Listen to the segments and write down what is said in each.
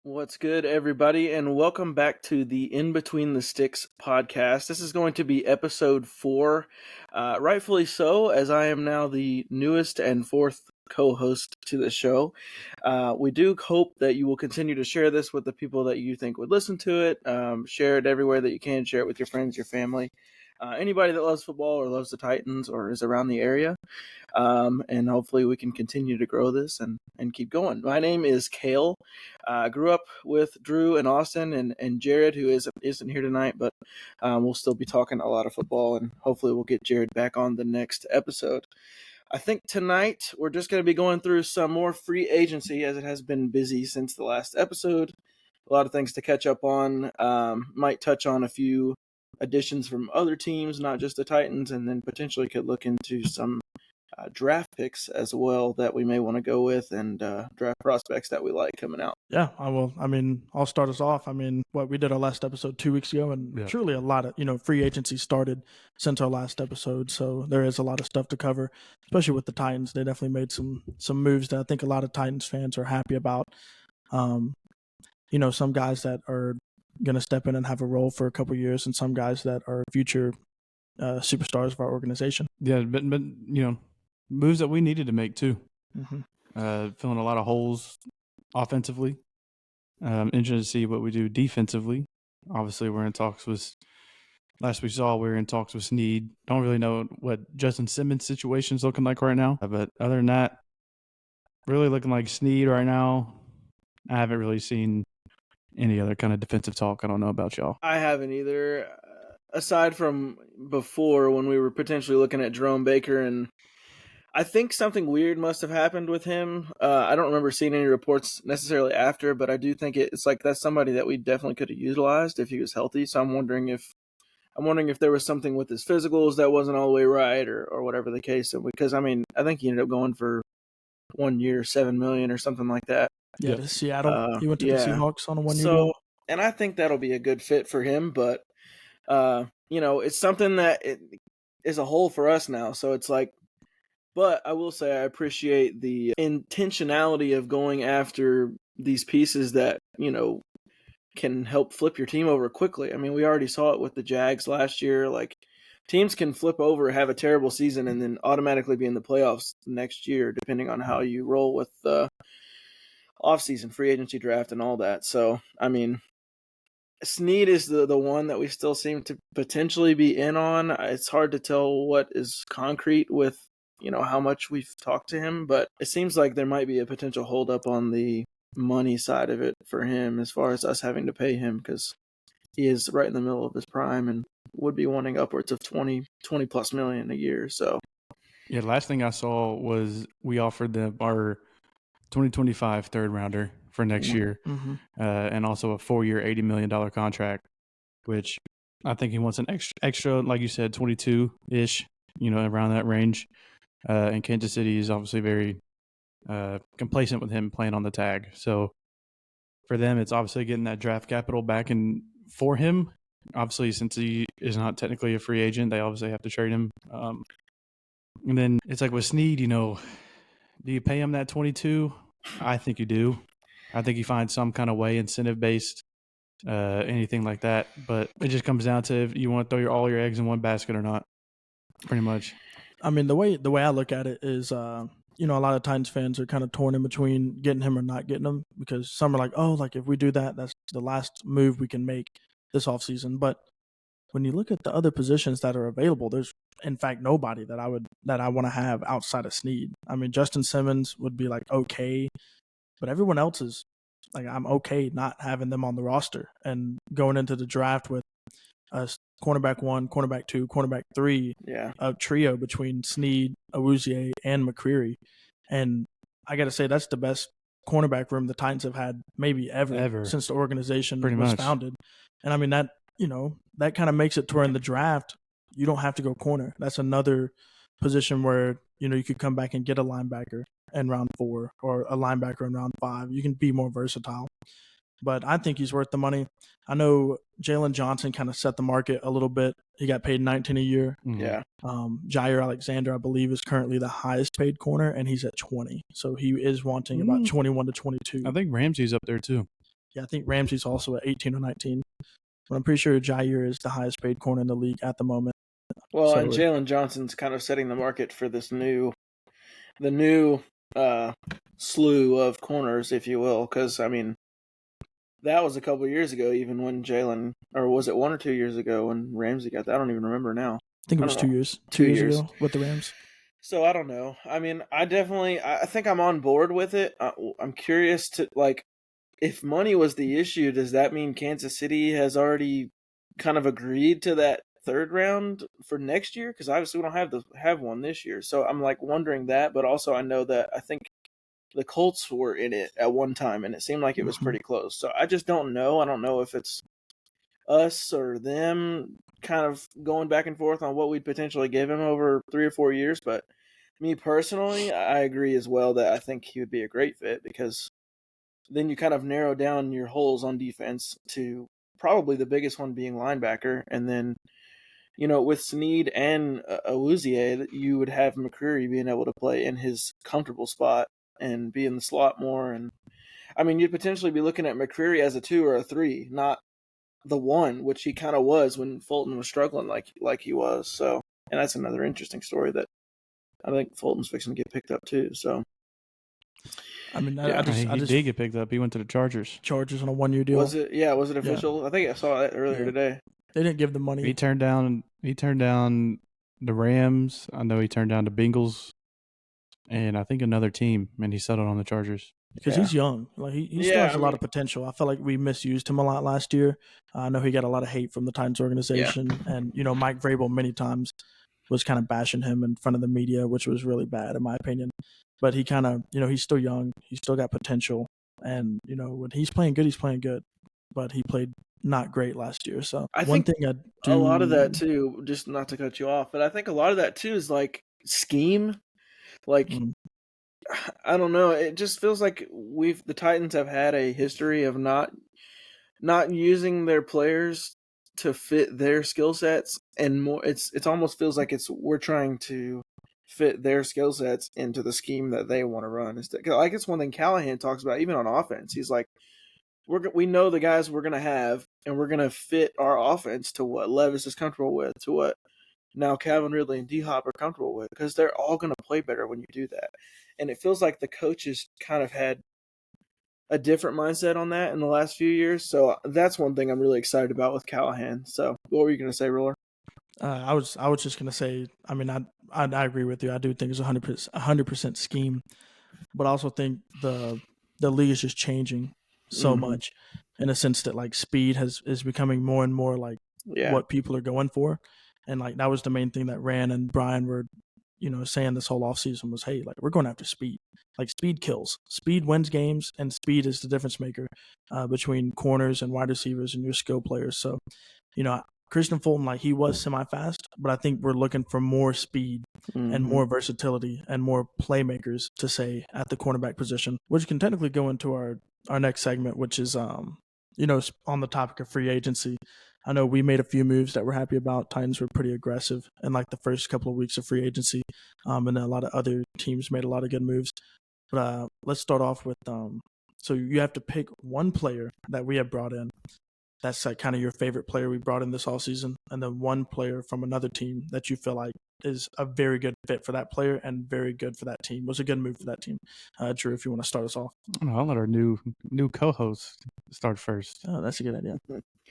What's good, everybody, and welcome back to the In Between the Sticks podcast. This is going to be episode 4, rightfully so, as I am now the newest and fourth co-host to the show. We do hope that you will continue to share this with the people that you think would listen to it. Share it everywhere that you can. Share it with your friends, your family, anybody that loves football or loves the Titans or is around the area. And hopefully we can continue to grow this and keep going. My name is Kale. I grew up with Drew and Austin and Jared, who isn't here tonight, but we'll still be talking a lot of football, and hopefully we'll get Jared back on the next episode. I think tonight we're just going to be going through some more free agency, as it has been busy since the last episode. A lot of things to catch up on. Might touch on a few additions from other teams, not just the Titans, and then potentially could look into some draft picks as well that we may want to go with, and draft prospects that we like coming out. Yeah, I will. I'll start us off. We did our last episode 2 weeks ago, and truly a lot of, free agency started since our last episode. So there is a lot of stuff to cover, especially with the Titans. They definitely made some moves that I think a lot of Titans fans are happy about. Some guys that are going to step in and have a role for a couple of years, and some guys that are future superstars of our organization. Yeah, but moves that we needed to make too. Mm-hmm. Filling a lot of holes offensively. Interested to see what we do defensively. Obviously, we're in talks with. Last we saw, we were in talks with Sneed. Don't really know what Justin Simmons' situation is looking like right now. But other than that, really looking like Sneed right now. I haven't really seen any other kind of defensive talk. I don't know about y'all. I haven't either. Aside from before, when we were potentially looking at Jerome Baker, and I think something weird must have happened with him. I don't remember seeing any reports necessarily after, but I do think it's like that's somebody that we definitely could have utilized if he was healthy. So I'm wondering if there was something with his physicals that wasn't all the way right, or whatever the case. Because I think he ended up going for 1 year, $7 million or something like that. Yeah, to Seattle. He went to the Seahawks on a 1 year deal. And I think that'll be a good fit for him, but it's something that it is a hole for us now. So it's like, but I will say I appreciate the intentionality of going after these pieces that, can help flip your team over quickly. I mean, we already saw it with the Jags last year. Like, teams can flip over, have a terrible season, and then automatically be in the playoffs next year, depending on how you roll with the offseason free agency draft and all that. So, I mean, Sneed is the one that we still seem to potentially be in on. It's hard to tell what is concrete with, how much we've talked to him, but it seems like there might be a potential holdup on the money side of it for him as far as us having to pay him, because he is right in the middle of his prime and would be wanting upwards of 20 plus million a year. So yeah, last thing I saw was we offered our 2025 third rounder for next year, and also a 4-year, $80 million contract, which I think he wants an extra, like you said, 22-ish, around that range. And Kansas City is obviously very complacent with him playing on the tag. So for them, it's obviously getting that draft capital back in for him. Obviously, since he is not technically a free agent, they obviously have to trade him. And then it's like with Sneed, do you pay him that 22? I think you do. I think you find some kind of way, incentive-based, anything like that. But it just comes down to if you want to throw all your eggs in one basket or not, pretty much. I mean, the way I look at it is, a lot of Titans fans are kind of torn in between getting him or not getting him, because some are like, oh, like if we do that, that's the last move we can make this offseason. But when you look at the other positions that are available, there's in fact nobody that I want to have outside of Sneed. I mean, Justin Simmons would be like okay, but everyone else is like, I'm okay not having them on the roster and going into the draft with cornerback 1, cornerback 2, cornerback 3, a trio between Sneed, Awuzie, and McCreary. And I got to say, that's the best cornerback room the Titans have had maybe ever since the organization was founded. And I mean, that, that kind of makes it to where in the draft, you don't have to go corner. That's another position where, you could come back and get a linebacker in round 4 or a linebacker in round 5. You can be more versatile. But I think he's worth the money. I know Jalen Johnson kind of set the market a little bit. He got paid $19 a year. Yeah. Jair Alexander, I believe, is currently the highest paid corner, and he's at $20. So he is wanting about 21 to 22. I think Ramsey's up there too. Yeah, I think Ramsey's also at 18 or 19. But I'm pretty sure Jair is the highest paid corner in the league at the moment. Well, and Jalen Johnson's kind of setting the market for the new slew of corners, if you will, because I mean that was a couple of years ago, even when Jalen, or was it 1 or 2 years ago when Ramsey got that? I don't even remember now. I think it was 2 years. 2 years ago with the Rams. So I don't know. I mean, I think I'm on board with it. I'm curious to, like, if money was the issue, does that mean Kansas City has already kind of agreed to that third round for next year? Because obviously we don't have one this year. So I'm like wondering that, but also I know that I think the Colts were in it at one time, and it seemed like it was pretty close. So I just don't know. I don't know if it's us or them kind of going back and forth on what we'd potentially give him over 3 or 4 years. But me personally, I agree as well that I think he would be a great fit, because then you kind of narrow down your holes on defense to probably the biggest one being linebacker. And then, with Sneed and Awuzie, you would have McCreary being able to play in his comfortable spot and be in the slot more. And I mean, you'd potentially be looking at McCreary as a 2 or a 3, not the 1, which he kind of was when Fulton was struggling like he was. So, and that's another interesting story that I think Fulton's fixing to get picked up too. So, I mean, he did get picked up. He went to the Chargers. Chargers on a 1-year deal. Was it? Yeah, was it official? Yeah. I think I saw that earlier today. They didn't give the money. He turned down the Rams. I know he turned down the Bengals, and I think another team, and he settled on the Chargers. Because he's young. Like he still has a lot of potential. I feel like we misused him a lot last year. I know he got a lot of hate from the Titans organization. Yeah. And, Mike Vrabel many times was kind of bashing him in front of the media, which was really bad in my opinion. But he kind of, he's still young. He's still got potential. And, when he's playing good, he's playing good. But he played not great last year. So I think a lot of that too, just not to cut you off, but I think a lot of that too is like scheme. Like, I don't know. It just feels like the Titans have had a history of not using their players to fit their skill sets, and more. It's almost feels like we're trying to fit their skill sets into the scheme that they want to run. Like, it's one thing Callahan talks about, even on offense. He's like, we know the guys we're gonna have, and we're gonna fit our offense to what Levis is comfortable with, to what now Calvin Ridley and D-Hop are comfortable with, because they're all going to play better when you do that. And it feels like the coaches kind of had a different mindset on that in the last few years. So that's one thing I'm really excited about with Callahan. So what were you going to say, Roller? I was just going to say, I mean, I agree with you. I do think it's 100% scheme, but I also think the league is just changing so much, in a sense that like speed is becoming more and more like what people are going for. And like that was the main thing that Rand and Brian were, saying this whole offseason was, hey, like we're going after speed. Like speed kills. Speed wins games, and speed is the difference maker between corners and wide receivers and your skill players. So, Christian Fulton, like he was semi-fast, but I think we're looking for more speed and more versatility and more playmakers to say at the cornerback position, which can technically go into our next segment, which is on the topic of free agency. I know we made a few moves that we're happy about. Titans were pretty aggressive in like the first couple of weeks of free agency, and then a lot of other teams made a lot of good moves. But let's start off with so you have to pick one player that we have brought in. That's like kind of your favorite player we brought in this offseason, and then one player from another team that you feel like is a very good fit for that player and very good for that team. Was a good move for that team. Drew, if you want to start us off. I'll let our new co-host start first. Oh, that's a good idea.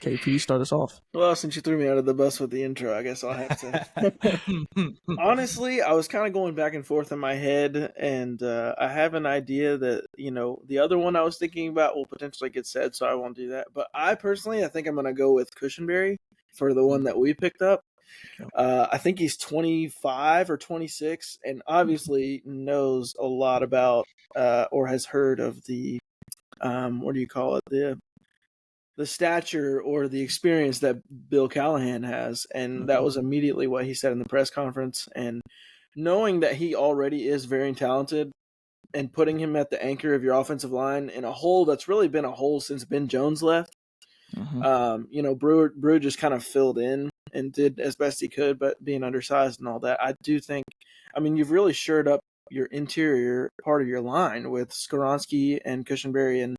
KP, start us off. Well, since you threw me out of the bus with the intro, I guess I'll have to. Honestly, I was kind of going back and forth in my head, and I have an idea that, the other one I was thinking about will potentially get said, so I won't do that. But I think I'm going to go with Cushenberry for the one that we picked up. I think he's 25 or 26, and obviously knows a lot about or has heard of the, what do you call it, the stature or the experience that Bill Callahan has. And that was immediately what he said in the press conference. And knowing that he already is very talented and putting him at the anchor of your offensive line in a hole that's really been a hole since Ben Jones left. Brewer just kind of filled in and did as best he could, but being undersized and all that, I do think, you've really shored up your interior part of your line with Skoronski and Cushenberry, and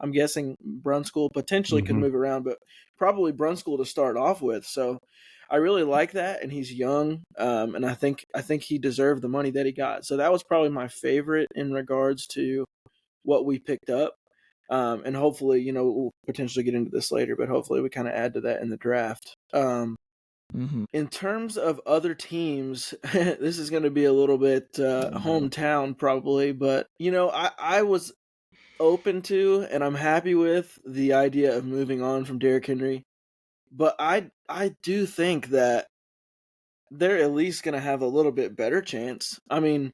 I'm guessing Brunskill potentially could move around, but probably Brunskill to start off with. So I really like that, and he's young, and I think he deserved the money that he got. So that was probably my favorite in regards to what we picked up. And hopefully, we'll potentially get into this later, but hopefully we kind of add to that in the draft. In terms of other teams, this is going to be a little bit hometown probably, but I was open to and I'm happy with the idea of moving on from Derrick Henry, but I do think that they're at least going to have a little bit better chance. I mean,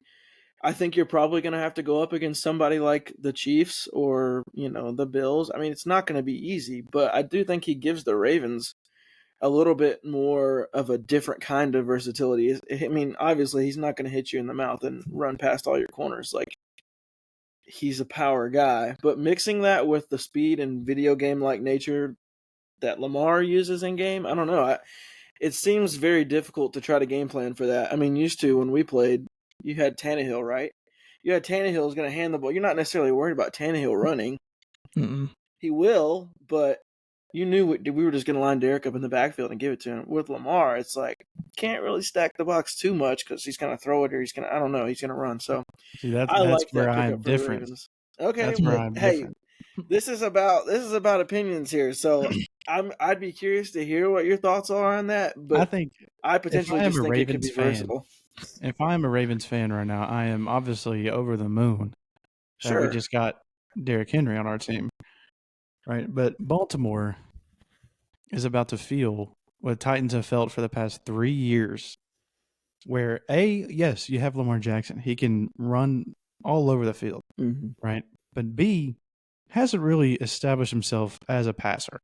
I think you're probably going to have to go up against somebody like the Chiefs or, the Bills. I mean, it's not going to be easy, but I do think he gives the Ravens a little bit more of a different kind of versatility. I mean, obviously, he's not going to hit you in the mouth and run past all your corners. Like, he's a power guy. But mixing that with the speed and video game-like nature that Lamar uses in game, I don't know. It seems very difficult to try to game plan for that. I mean, used to when we played, you had Tannehill, right? You had Tannehill is going to hand the ball. You're not necessarily worried about Tannehill running. He will, but you knew we were just going to line Derrick up in the backfield and give it to him. With Lamar, it's like, can't really stack the box too much because he's going to throw it or he's going to, I don't know, he's going to run. So see, that's like where that I'm pickup for the different. Ravens. Okay, that's where I'm different. This is about opinions here. So I'd be curious to hear what your thoughts are on that. But I potentially just think it could be versatile. If I'm a Ravens fan right now, I am obviously over the moon that we just got Derrick Henry on our team, right? But Baltimore is about to feel what Titans have felt for the past 3 years, where yes, you have Lamar Jackson. He can run all over the field, right? But B, hasn't really established himself as a passer,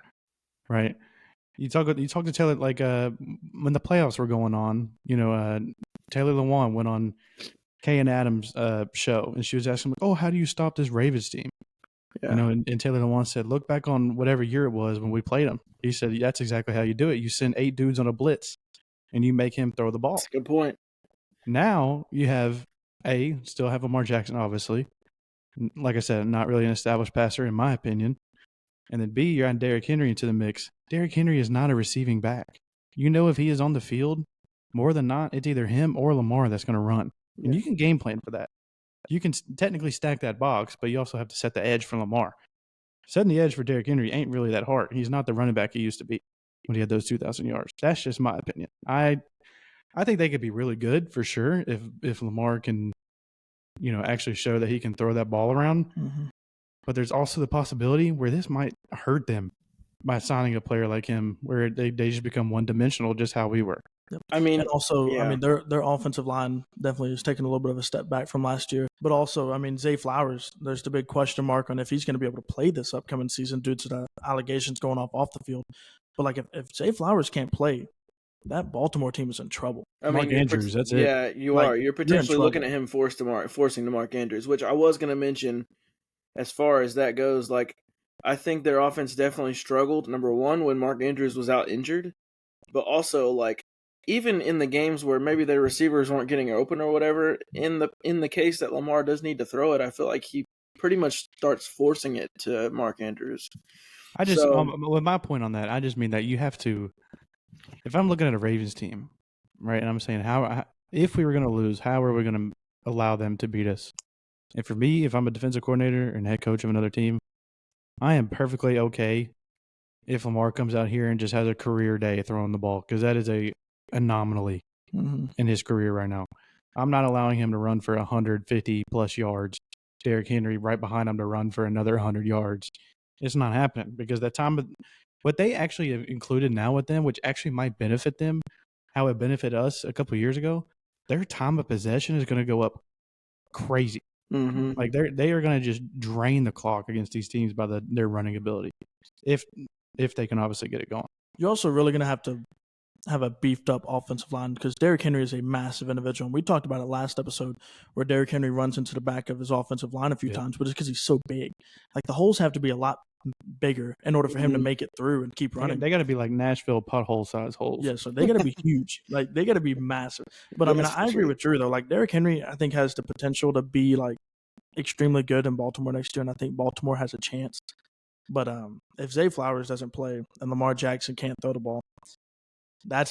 right? You talk to Taylor, like when the playoffs were going on, Taylor Lewan went on Kay and Adams' show, and she was asking, like, "Oh, how do you stop this Ravens team?" Yeah. And Taylor Lewan said, "Look back on whatever year it was when we played them." He said, "That's exactly how you do it. You send 8 dudes on a blitz, and you make him throw the ball." That's a good point. Now you have still have Lamar Jackson, obviously. Like I said, not really an established passer in my opinion. And then B, you're adding Derrick Henry into the mix. Derrick Henry is not a receiving back. If he is on the field, more than not, it's either him or Lamar that's going to run. And you can game plan for that. You can technically stack that box, but you also have to set the edge for Lamar. Setting the edge for Derrick Henry ain't really that hard. He's not the running back he used to be when he had those 2,000 yards. That's just my opinion. I think they could be really good for sure if Lamar can, actually show that he can throw that ball around. But there's also the possibility where this might hurt them by signing a player like him, where they just become one-dimensional, just how we were. Yep. I mean, and also, their offensive line definitely is taking a little bit of a step back from last year. But also, Zay Flowers, there's the big question mark on if he's going to be able to play this upcoming season due to the allegations going off the field. But like, if Zay Flowers can't play, that Baltimore team is in trouble. Mark Andrews, that's it. Yeah, you are. You're potentially looking at him forcing to Mark Andrews, which I was going to mention. As far as that goes, like, I think their offense definitely struggled, number one, when Mark Andrews was out injured, but also, like, even in the games where maybe their receivers weren't getting open or whatever, in the case that Lamar does need to throw it, I feel like he pretty much starts forcing it to Mark Andrews. With my point on that, I just mean that you have to, if I'm looking at a Ravens team, right, and I'm saying if we were going to lose, how are we going to allow them to beat us? And for me, if I'm a defensive coordinator and head coach of another team, I am perfectly okay if Lamar comes out here and just has a career day throwing the ball, because that is a anomaly in his career right now. I'm not allowing him to run for 150-plus yards. Derrick Henry right behind him to run for another 100 yards. It's not happening, because what they actually have included now with them, which actually might benefit them, how it benefited us a couple of years ago, their time of possession is going to go up crazy. Like they are going to just drain the clock against these teams by their running ability, if they can obviously get it going. You're also really going to have a beefed up offensive line, because Derrick Henry is a massive individual. And we talked about it last episode, where Derrick Henry runs into the back of his offensive line a few times, but it's because he's so big. Like, the holes have to be a lot bigger in order for him to make it through and keep running. They got to be like Nashville pothole size holes. Yeah, so they got to be huge. Like, they got to be massive. But I agree with Drew though. Like, Derrick Henry, I think, has the potential to be like extremely good in Baltimore next year, and I think Baltimore has a chance But if Zay Flowers doesn't play and Lamar Jackson can't throw the ball, they're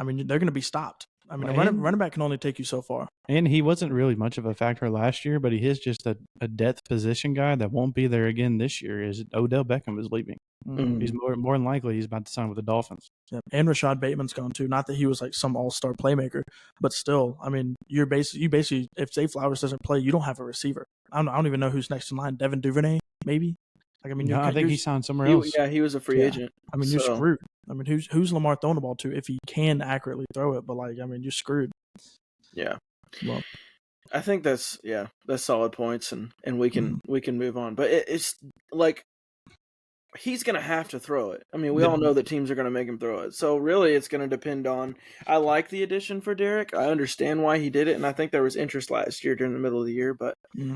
going to be stopped. I mean, a running back can only take you so far. And he wasn't really much of a factor last year, but he is just a depth position guy that won't be there again this year. Is Odell Beckham is leaving. Mm-hmm. He's more than likely he's about to sign with the Dolphins. Yep. And Rashad Bateman's gone too. Not that he was like some all-star playmaker, but still, I mean, you basically if Zay Flowers doesn't play, you don't have a receiver. I don't even know who's next in line. Devin Duvernay, maybe. Like, I mean, I think he signed somewhere else. He was a free agent. I mean, you're screwed. I mean, who's Lamar throwing the ball to if he can accurately throw it? But like, I mean, you're screwed. Yeah. Well, I think that's solid points, and we can move on. But it's like he's going to have to throw it. I mean, we all know that teams are going to make him throw it. So really, it's going to depend on. I like the addition for Derek. I understand why he did it, and I think there was interest last year during the middle of the year. But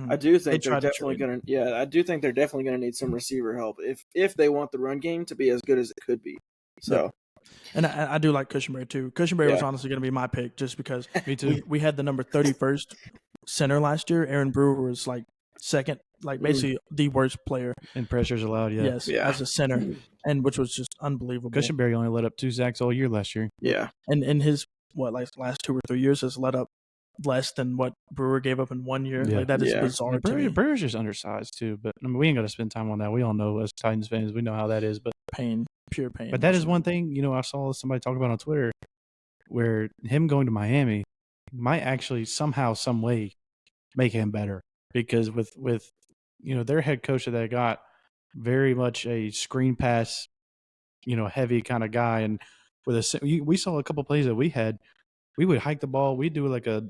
I do think they're definitely going to. Yeah, I do think they're definitely going to need some receiver help if they want the run game to be as good as it could be. So. Yep. And I do like Cushenberry too. Cushenberry was honestly going to be my pick just because Me too. We had the number 31st center last year. Aaron Brewer was like second, like basically the worst player in pressures allowed. Yes, as a center, and which was just unbelievable. Cushenberry only let up 2 sacks all year last year. Yeah, and in his last 2 or 3 years has let up less than what Brewer gave up in 1 year. Like that is bizarre. Brewer's just undersized too, but I mean, we ain't got to spend time on that. We all know as Titans fans, we know how that is. But pure pain. But that is one thing, I saw somebody talk about on Twitter where him going to Miami might actually somehow, some way make him better because with their head coach that they got very much a screen pass, heavy kind of guy. And we saw a couple plays that we would hike the ball. We'd do like a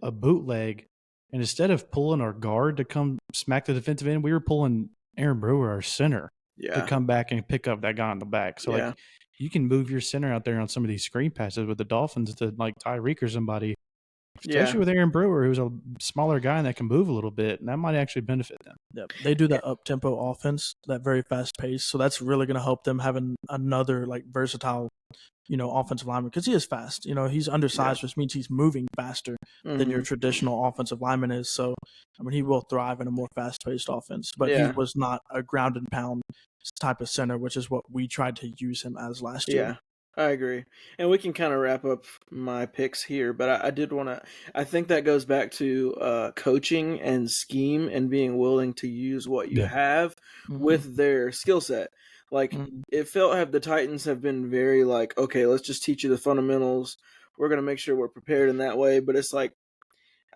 bootleg. And instead of pulling our guard to come smack the defensive end, we were pulling Aaron Brewer, our center, to come back and pick up that guy in the back. So like you can move your center out there on some of these screen passes with the Dolphins to like Tyreek or somebody, especially with Aaron Brewer, who's a smaller guy and that can move a little bit, and that might actually benefit them. Yep. They do that up-tempo offense, that very fast pace, so that's really going to help them having another like versatile, offensive lineman because he is fast. He's undersized, which means he's moving faster than your traditional offensive lineman is. So, I mean, he will thrive in a more fast-paced offense, but he was not a ground and pound type of center, which is what we tried to use him as last year. Yeah. I agree. And we can kind of wrap up my picks here, but I did want to – I think that goes back to coaching and scheme and being willing to use what you have with their skill set. Like, it felt the Titans have been very like, okay, let's just teach you the fundamentals. We're going to make sure we're prepared in that way. But it's like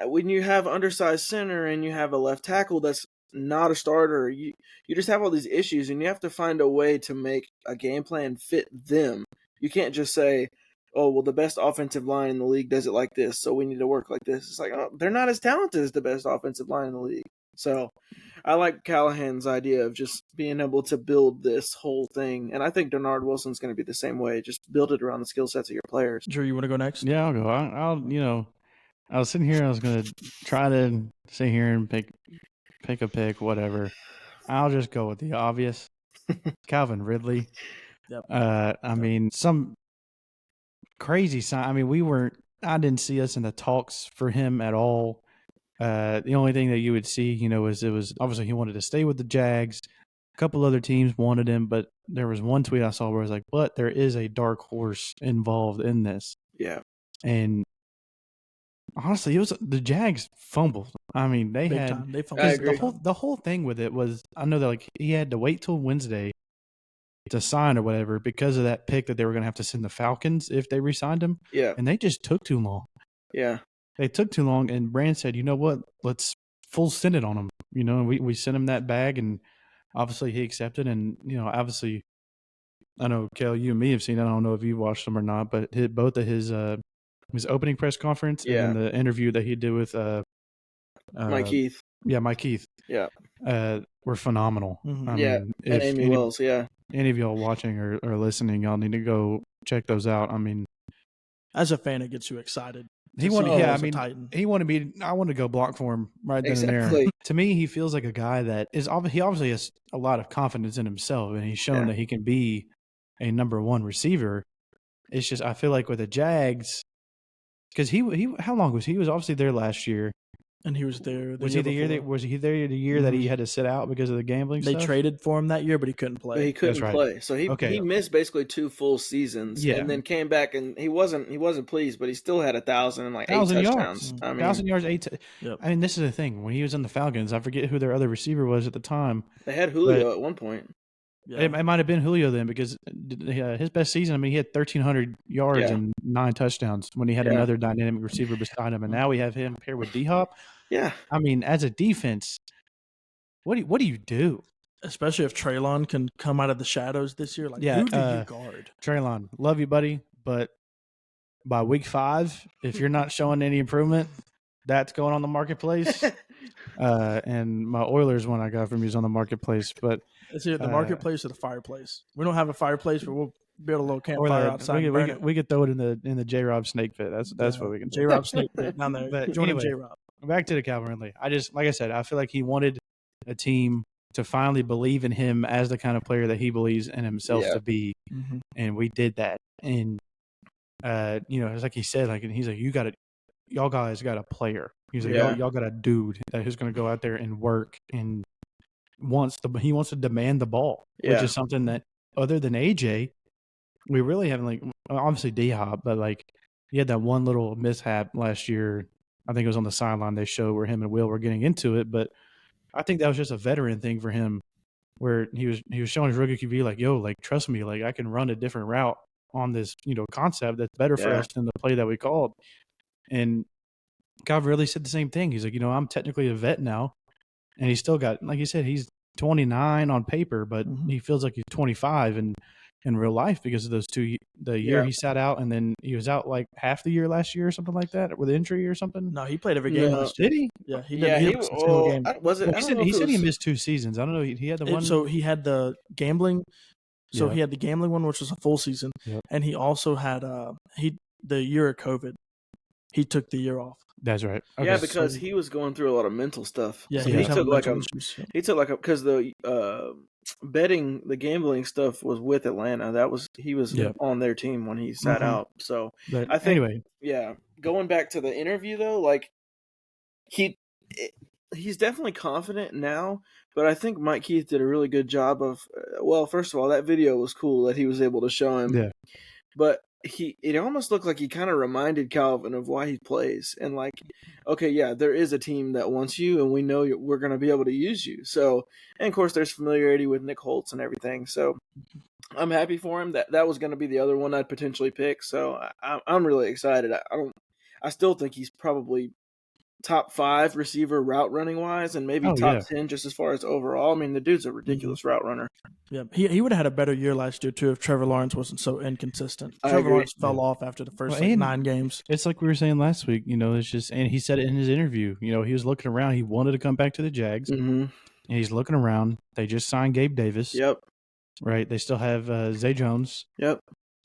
when you have undersized center and you have a left tackle that's not a starter, you just have all these issues, and you have to find a way to make a game plan fit them. You can't just say, oh, well, the best offensive line in the league does it like this, so we need to work like this. It's like, oh, they're not as talented as the best offensive line in the league. So I like Callahan's idea of just being able to build this whole thing. And I think Denard Wilson's going to be the same way. Just build it around the skill sets of your players. Drew, you want to go next? Yeah, I'll go. I was sitting here. I was going to try to sit here and pick a pick, whatever. I'll just go with the obvious. Calvin Ridley. Yep. I mean, some crazy sign. I mean, I didn't see us in the talks for him at all. The only thing that you would see, was it was obviously he wanted to stay with the Jags. A couple other teams wanted him, but there was one tweet I saw where it was like, but there is a dark horse involved in this. Yeah. And honestly, it was the Jags fumbled. I mean, they fumbled. I agree. The whole thing with it was, I know that like he had to wait till Wednesday to sign or whatever because of that pick that they were going to have to send the Falcons if they re-signed him. Yeah. And they just took too long. Yeah. They took too long, and Brand said, you know what, let's full send it on him. We sent him that bag, and obviously he accepted. And, obviously, I know, Kel, you and me have seen it. I don't know if you watched them or not, but both of his opening press conference and the interview that he did with Mike Keith. Yeah, Mike Keith. Yeah. Were phenomenal. Mm-hmm. I mean, and Amy Wells, any of y'all watching or listening, y'all need to go check those out. I mean, as a fan, it gets you excited. He wanted, he wanted me. I wanted to go block for him right then and there. To me, he feels like a guy that he obviously has a lot of confidence in himself, and he's shown that he can be a number one receiver. It's just I feel like with the Jags, because he how long was he? He was obviously there last year. And he was there. Was he the year that he had to sit out because of the gambling They stuff? traded for him that year, but he couldn't play. But he couldn't play, so he missed basically 2 full seasons, and then came back and he wasn't pleased, but he still had 1,000 and 8 touchdowns. I mean, 1,000 yards, 8. Yep. I mean, this is the thing. When he was in the Falcons, I forget who their other receiver was at the time. They had Julio at one point. Yeah. It might have been Julio then, because his best season, I mean, he had 1,300 yards and 9 touchdowns when he had another dynamic receiver beside him, and now we have him paired with D-Hop. Yeah. I mean, as a defense, what do you do? Especially if Treylon can come out of the shadows this year. Who do you guard? Treylon, love you, buddy, but by week 5, if you're not showing any improvement, that's going on the marketplace. And my Oilers one I got from you is on the marketplace, but it's either the marketplace or the fireplace. We don't have a fireplace, but we'll build a little campfire outside. We could throw it in the J-Rob snake pit. That's what we can do. J-Rob snake pit down there. But join anyway, J-Rob. Back to the Calvin Ridley. Like I said, I feel like he wanted a team to finally believe in him as the kind of player that he believes in himself to be, and we did that. And it's like he said, he's like, y'all guys got a player. He's like, y'all got a dude who's going to go out there and work and he wants to demand the ball, which is something that, other than AJ, we really haven't, obviously D-Hop, but he had that one little mishap last year. I think it was on the sideline they showed where him and Will were getting into it, but I think that was just a veteran thing for him, where he was showing his rookie QB trust me, I can run a different route on this concept that's better for us than the play that we called. And God really said the same thing. He's like, I'm technically a vet now, and he's still got, like you said, he's 29 on paper, but he feels like he's 25 in real life because of those the year he sat out, and then he was out half the year last year or something like that with injury or something. No, he played every game last year. Did he? Yeah, he did. He said he missed 2 seasons. I don't know. He had the one. So he had the gambling. So he had the gambling one, which was a full season, and he also had the year of COVID. He took the year off. That's right. Okay. Yeah, because he was going through a lot of mental stuff. Yeah, so he took because the betting, the gambling stuff was with Atlanta. He was on their team when he sat out. So but I think anyway, going back to the interview though, he's definitely confident now, but I think Mike Keith did a really good job of. First of all, that video was cool that he was able to show him. Yeah, but it almost looked like he kind of reminded Calvin of why he plays, and there is a team that wants you, and we know we're going to be able to use you. So, and of course, there's familiarity with Nick Holtz and everything. So, I'm happy for him. That was going to be the other one I'd potentially pick. So, I'm really excited. I still think he's probably top 5 receiver route running wise, and maybe top 10 just as far as overall. I mean, the dude's a ridiculous route runner. Yeah, he would have had a better year last year too if Trevor Lawrence wasn't so inconsistent. Trevor Lawrence fell off after the first 9 games. It's like we were saying last week. It's just, and he said it in his interview. He was looking around. He wanted to come back to the Jags, and he's looking around. They just signed Gabe Davis. Yep. Right. They still have Zay Jones. Yep.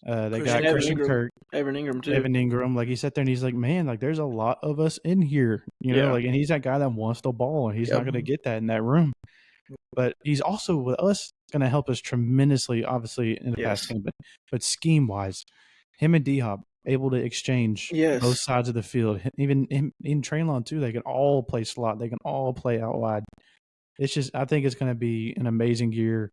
They got Christian Kirk, Evan Ingram too. Evan Ingram, he sat there and he's like, man, there's a lot of us in here, and he's that guy that wants the ball, and he's not going to get that in that room. But he's also with us going to help us tremendously, obviously in the past game, but scheme wise, him and D-Hop able to exchange both sides of the field. Even in Treylon too, they can all play slot, they can all play out wide. It's just, I think it's going to be an amazing year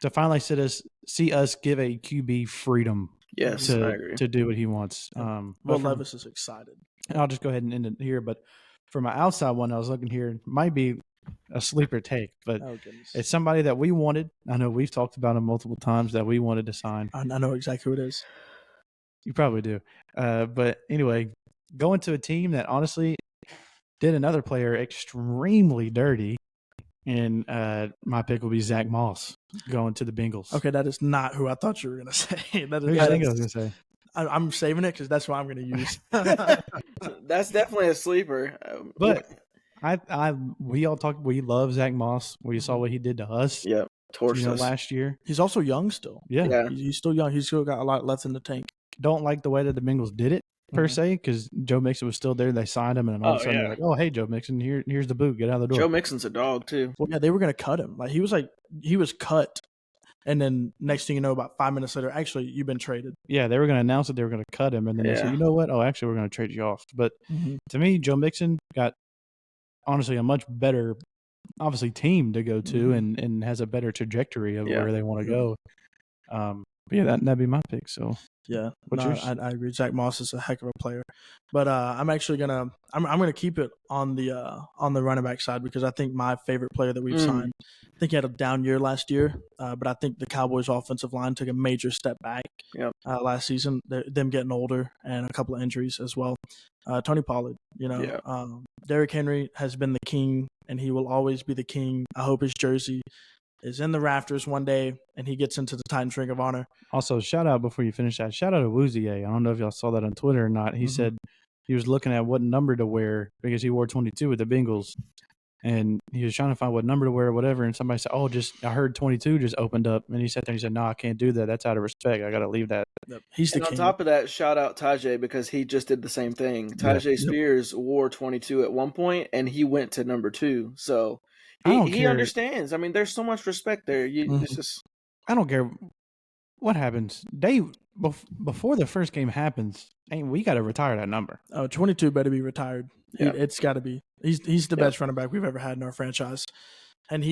to finally see us give a QB freedom to do what he wants. Will Levis is excited. I'll just go ahead and end it here. But for my outside one, I was looking here, might be a sleeper take, but it's somebody that we wanted. I know we've talked about him multiple times that we wanted to sign. I know exactly who it is. You probably do. But anyway, going to a team that honestly did another player extremely dirty. And my pick will be Zach Moss going to the Bengals. Okay, that is not who I thought you were going to say. Who do you think I was going to say? I'm saving it because that's what I'm going to use. That's definitely a sleeper. But we all talk. We love Zach Moss. We saw what he did to us. Yeah, torched us last year. He's also young still. Yeah. He's still young. He's still got a lot left in the tank. Don't like the way that the Bengals did it per se, because Joe Mixon was still there. They signed him, and all of a sudden they're like, "Oh, hey, Joe Mixon, here's the boot. Get out of the door." Joe Mixon's a dog too. Well, yeah, they were going to cut him. He was cut, and then next thing you know, about 5 minutes later, actually, you've been traded. Yeah, they were going to announce that they were going to cut him, and then they said, "You know what? Oh, actually, we're going to trade you off." But to me, Joe Mixon got honestly a much better, obviously, team to go to and has a better trajectory of where they want to go. But yeah, that'd be my pick. So yeah, what's yours? I agree. Zach Moss is a heck of a player, but I'm actually gonna keep it on the running back side because I think my favorite player that we've signed. I think he had a down year last year, but I think the Cowboys' offensive line took a major step back last season. Them getting older and a couple of injuries as well. Tony Pollard, Derrick Henry has been the king, and he will always be the king. I hope his jersey is in the rafters one day and he gets into the Titans Ring of Honor. Also, shout out before you finish that. Shout out to Woozier. I don't know if y'all saw that on Twitter or not. He said he was looking at what number to wear because he wore 22 with the Bengals. And he was trying to find what number to wear or whatever. And somebody said, I heard 22 just opened up. And he sat there and he said, no, I can't do that. That's out of respect. I got to leave that. Yep. He's the king. On top of that, shout out Tajay because he just did the same thing. Tajay Spears wore 22 at one point and he went to number 2. So he understands. I mean, there's so much respect there. It's just, I don't care what happens. Before the first game happens, we got to retire that number. 22 better be retired. It's got to be. He's the best running back we've ever had in our franchise. And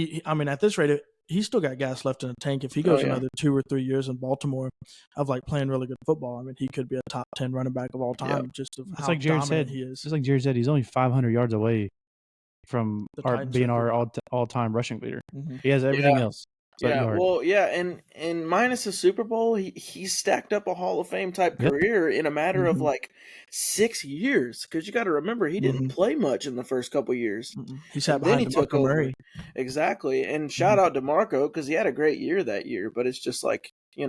at this rate, he's still got gas left in the tank. If he goes another 2 or 3 years in Baltimore of playing really good football, I mean, he could be a top 10 running back of all time. Just of how dominant he is. Just like Jared said, he's only 500 yards away from being our all-time rushing leader. He has everything else. And minus the Super Bowl, he's stacked up a Hall of Fame type career in a matter of 6 years. Because you got to remember, he didn't play much in the first couple years. He sat behind DeMarco Murray. Exactly, and shout out DeMarco because he had a great year that year. But it's just he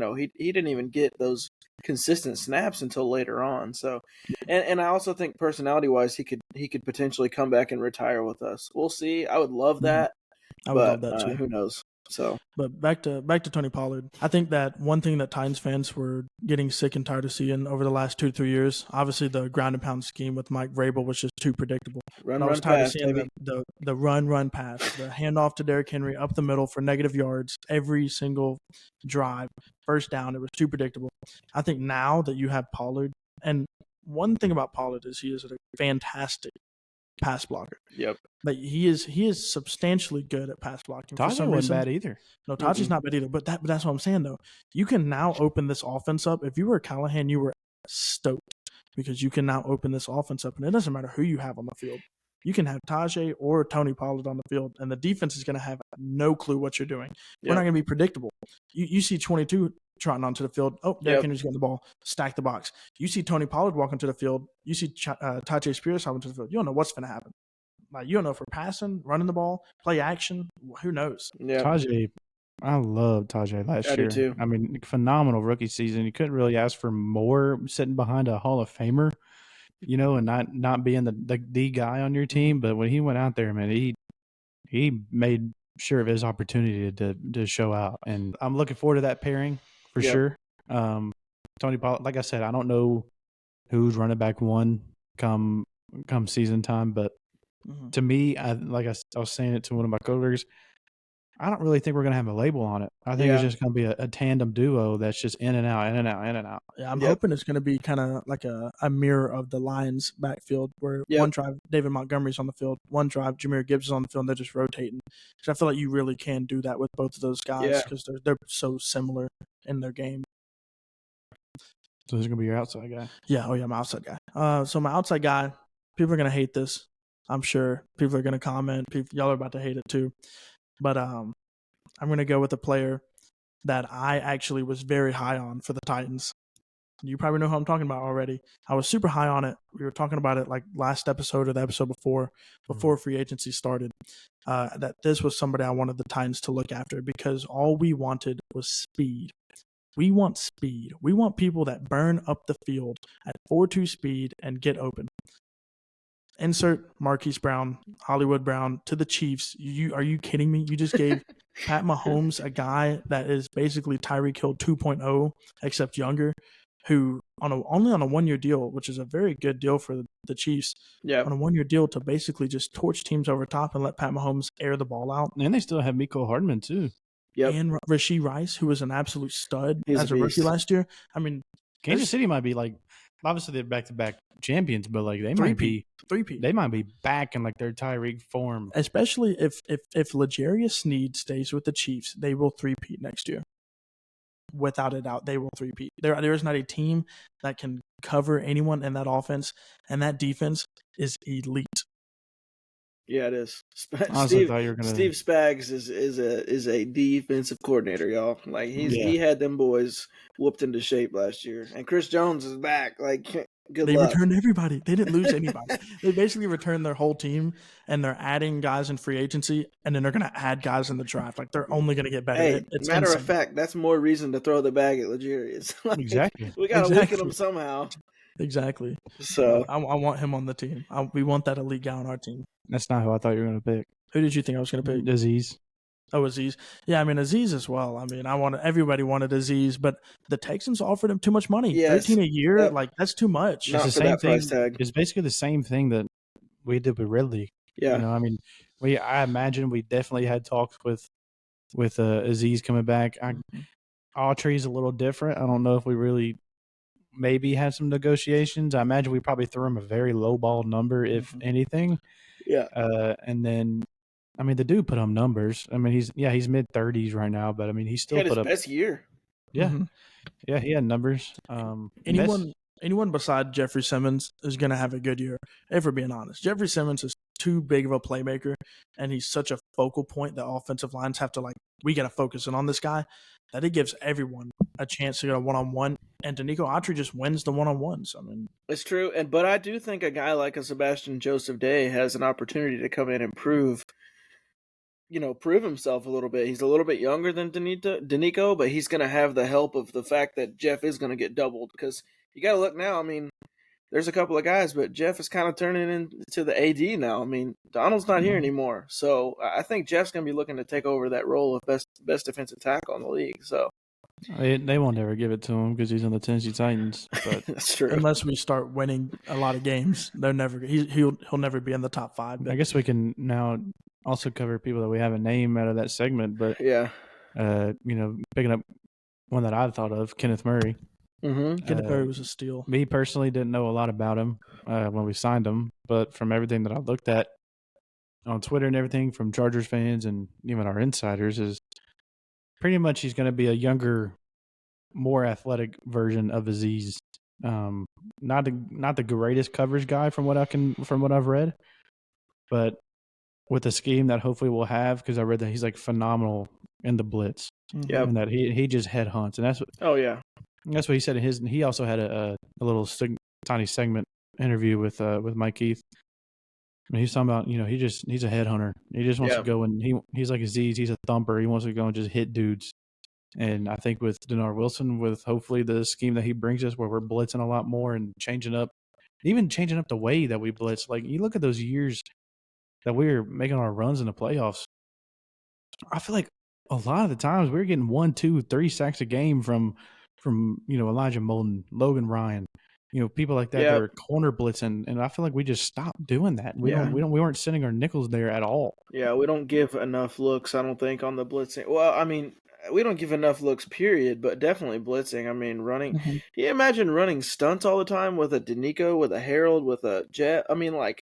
didn't even get those consistent snaps until later on. So, and I also think personality wise, he could potentially come back and retire with us. We'll see. I would love that. I would love that too. Who knows? So, but back to Tony Pollard. I think that one thing that Titans fans were getting sick and tired of seeing over the last 2 to 3 years, obviously the ground and pound scheme with Mike Vrabel was just too predictable. I was tired of seeing the run pass, the handoff to Derrick Henry up the middle for negative yards every single drive, first down. It was too predictable. I think now that you have Pollard, and one thing about Pollard is he is a fantastic pass blocker. Yep. He is substantially good at pass blocking. Tajay wasn't bad either. No, Tajay's not bad either. But that's what I'm saying though. You can now open this offense up. If you were Callahan, you were stoked because you can now open this offense up, and it doesn't matter who you have on the field. You can have Tajay or Tony Pollard on the field, and the defense is going to have no clue what you're doing. We're not going to be predictable. You see 22 trotting onto the field. Oh, Derrick Henry's getting the ball. Stack the box. You see Tony Pollard walking to the field. You see Tajay Spears walking to the field. You don't know what's going to happen. You don't know if we're passing, running the ball, play action. Who knows? Yeah. Tajay, I loved Tajay last year. I do too. I mean, phenomenal rookie season. You couldn't really ask for more sitting behind a Hall of Famer, and not being the guy on your team. But when he went out there, man, he made sure of his opportunity to show out. And I'm looking forward to that pairing for sure. Tony Pollard, like I said, I don't know who's running back one come season time, but to me, I was saying it to one of my coworkers, I don't really think we're going to have a label on it. I think it's just going to be a tandem duo that's just in and out, in and out, in and out. Yeah, I'm hoping it's going to be kind of like a mirror of the Lions backfield where one drive David Montgomery's on the field, one drive Jahmyr Gibbs is on the field, and they're just rotating. Because I feel like you really can do that with both of those guys because they're so similar in their game. So who's going to be your outside guy? Yeah, my outside guy. So my outside guy, people are going to hate this. I'm sure people are going to comment. Y'all are about to hate it too. But I'm going to go with a player that I actually was very high on for the Titans. You probably know who I'm talking about already. I was super high on it. We were talking about it like last episode or the episode before free agency started, that this was somebody I wanted the Titans to look after because all we wanted was speed. We want speed. We want people that burn up the field at 4.2 speed and get open. Insert Marquise Brown, Hollywood Brown to the Chiefs. Are you kidding me? You just gave Pat Mahomes, a guy that is basically Tyreek Hill 2.0, except younger, who only on a 1-year deal, which is a very good deal for the Chiefs, on a 1-year deal to basically just torch teams over top and let Pat Mahomes air the ball out. And they still have Mecole Hardman too. And Rashee Rice, who was an absolute stud as a rookie last year. I mean, Kansas City might be like obviously they're back-to-back champions, but like they Three-peat. might be back in like their Tyreek form. Especially if L'Jarius Sneed stays with the Chiefs, they will three-peat next year. Without a doubt, they will three-peat. There is not a team that can cover anyone in that offense, and that defense is elite. Yeah, it is. Honestly, thought you were gonna... Steve Spags is a defensive coordinator, y'all. Like he had them boys whooped into shape last year, and Chris Jones is back. Like, good they luck. Returned everybody. They didn't lose anybody. They basically returned their whole team, and they're adding guys in free agency, and then they're going to add guys in the draft. Like, they're only going to get better. Hey, it's matter insane. of fact, that's more reason to throw the bag at L'Jarius. Like, exactly. We got to look at him somehow. Exactly. So I want him on the team. We want that elite guy on our team. That's not who I thought you were going to pick. Who did you think I was going to pick? Aziz. Oh, Aziz. Yeah, I mean, Aziz as well. I mean, everybody wanted Aziz, but the Texans offered him too much money. Yes. 13 a year, like, that's too much. Not it's for the same that thing. Price tag. It's basically the same thing that we did with Ridley. Yeah. You know, I mean, I imagine we definitely had talks with Aziz coming back. Autry's a little different. I don't know if we really maybe had some negotiations. I imagine we probably threw him a very low ball number, if anything. Yeah. And then, I mean, the dude put up numbers. I mean, he's mid-30s right now, but I mean, he still put up his best year. Yeah. Yeah, he had numbers. Anyone beside Jeffrey Simmons is going to have a good year, if we're being honest. Jeffrey Simmons is too big of a playmaker, and he's such a focal point that offensive lines have to, like, we got to focus in on this guy, that it gives everyone a chance to get a one-on-one, and Danico Autry just wins the one-on-ones. I mean, it's true, but I do think a guy like a Sebastian Joseph Day has an opportunity to come in and prove himself a little bit. He's a little bit younger than Danico, but he's going to have the help of the fact that Jeff is going to get doubled, because you got to look now. I mean, there's a couple of guys, but Jeff is kind of turning into the AD now. I mean, Donald's not here anymore. So I think Jeff's going to be looking to take over that role of best defensive tackle in the league. So they won't ever give it to him because he's on the Tennessee Titans. But that's true. Unless we start winning a lot of games, he'll never be in the top 5. I guess we can now also cover people that we haven't named out of that segment. But yeah, picking up one that I thought of, Kenneth Murray. Kenneth Murray was a steal. Me personally didn't know a lot about him when we signed him, but from everything that I looked at on Twitter and everything from Chargers fans and even our insiders, is pretty much he's going to be a younger, more athletic version of Aziz. Not the greatest coverage guy from what I've read, but with a scheme that hopefully we'll have, because I read that he's like phenomenal in the blitz. Yeah, and that he just headhunts, and that's what. Oh yeah. That's what he said in his. He also had a little tiny segment interview with Mike Keith. And he's talking about, he's a headhunter. He just wants to go, and he's like Aziz. He's a thumper. He wants to go and just hit dudes. And I think with Denard Wilson, with hopefully the scheme that he brings us, where we're blitzing a lot more and changing up the way that we blitz. Like, you look at those years that we were making our runs in the playoffs. I feel like a lot of the times we were getting 1, 2, 3 sacks a game from Elijah Molden, Logan Ryan, people like that that were corner blitzing, and I feel like we just stopped doing that. We weren't sending our nickels there at all. Yeah, we don't give enough looks, I don't think, on the blitzing. Well, I mean, we don't give enough looks, period, but definitely blitzing. I mean, running. Can you imagine running stunts all the time with a Danico, with a Harold, with a Jeff? I mean, like,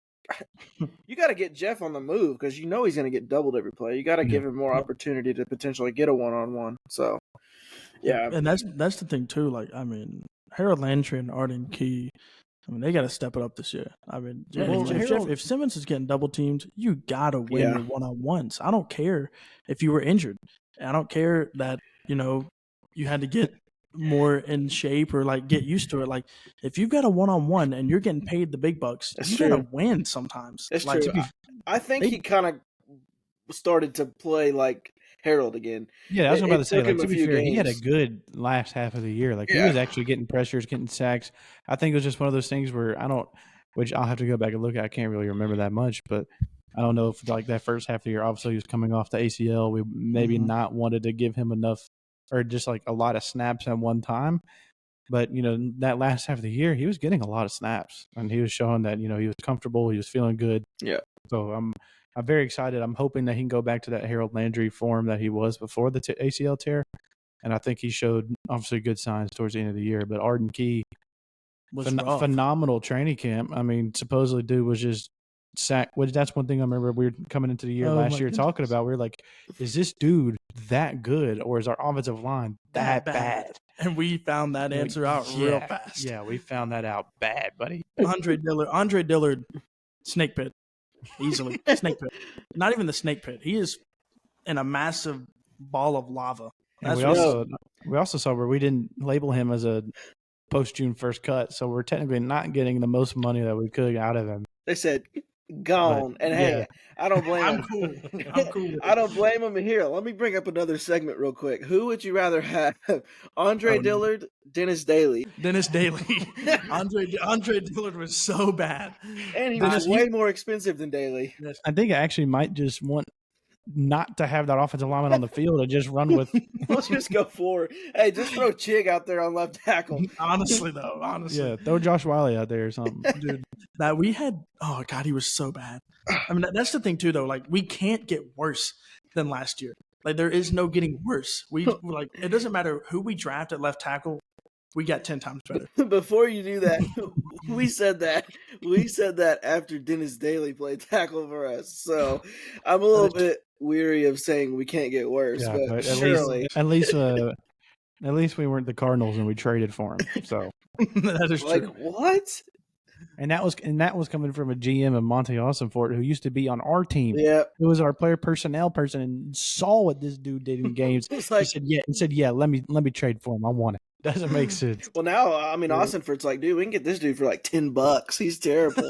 you got to get Jeff on the move, because he's going to get doubled every play. You got to give him more opportunity to potentially get a one-on-one. So. Yeah, and that's the thing too. Like, I mean, Harold Landry and Arden Key, I mean, they got to step it up this year. I mean, if Simmons is getting double teamed, you gotta win your one-on-ones. I don't care if you were injured. I don't care that you had to get more in shape or like get used to it. Like, if you've got a one-on-one and you're getting paid the big bucks, you gotta win sometimes. That's like, true. I think he kind of started to play like Harold again. Yeah, I was about to say, like, to be fair, he had a good last half of the year. Like, he was actually getting pressures, getting sacks. I think it was just one of those things where which I'll have to go back and look at. I can't really remember that much, but I don't know if, like, that first half of the year, obviously he was coming off the ACL. We maybe not wanted to give him enough, or just like a lot of snaps at one time. But, that last half of the year, he was getting a lot of snaps, and he was showing that, he was comfortable. He was feeling good. Yeah. So I'm very excited. I'm hoping that he can go back to that Harold Landry form that he was before the ACL tear. And I think he showed, obviously, good signs towards the end of the year. But Arden Key, was rough. Phenomenal training camp. I mean, supposedly dude was just sacked. Which that's one thing I remember we were coming into the year last year talking about. We were like, is this dude that good, or is our offensive line that bad? And we found that answer out real fast. Yeah, we found that out bad, buddy. Andre Dillard, snake pit, easily snake pit. Not even the snake pit. He is in a massive ball of lava. And we also saw where we didn't label him as a post June 1st cut, so we're technically not getting the most money that we could out of him. They said gone, and hey, I don't blame him. I'm cool. I don't blame him. Here, let me bring up another segment real quick. Who would you rather have, Andre Dillard, Dennis Daly? Dennis Daly. Andre Dillard was so bad, and he was way more expensive than Daly. I think I actually might just want not to have that offensive lineman on the field and just run with. Let's just go forward. Hey, just throw Chig out there on left tackle. Honestly, yeah, throw Josh Wiley out there or something, dude. That we had. Oh God, he was so bad. I mean, that's the thing too, though. Like, we can't get worse than last year. Like, there is no getting worse. It doesn't matter who we draft at left tackle. We got 10 times better. Before you do that, we said that after Dennis Daly played tackle for us. So I'm a little bit weary of saying we can't get worse, but surely. At least we weren't the Cardinals and we traded for him. So that is like, true. what? And that was coming from a GM of Monty Austinfort who used to be on our team. Yeah, who was our player personnel person and saw what this dude did in games. He said, "Yeah, let me trade for him. I want it." Doesn't make sense. Well, now I mean, Austinfort's like, dude, we can get this dude for like $10. He's terrible.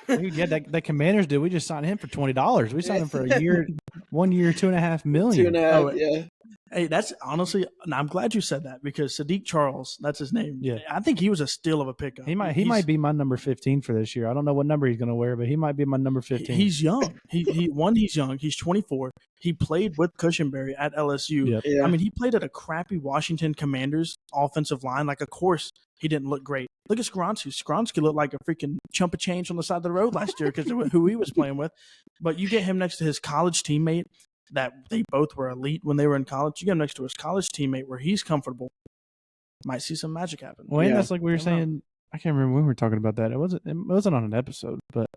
Dude, yeah, that Commanders dude. We just signed him for $20. We signed him for a year, 1 year, $2.5 million. $2.5 million, yeah. Hey, that's honestly, and I'm glad you said that because Sadiq Charles, that's his name. Yeah, I think he was a steal of a pickup. He might be my number 15 for this year. I don't know what number he's going to wear, but he might be my number 15. He's young. He's young. He's 24. He played with Cushenberry at LSU. Yep. Yeah. I mean, he played at a crappy Washington Commanders offensive line. Like, of course, he didn't look great. Look at Skronsky. Skronsky looked like a freaking chump of change on the side of the road last year because of who he was playing with. But you get him next to his college teammate that they both were elite when they were in college. You get him next to his college teammate where he's comfortable. Might see some magic happen. Well, and that's like we were saying. I can't remember when we were talking about that. It wasn't on an episode, but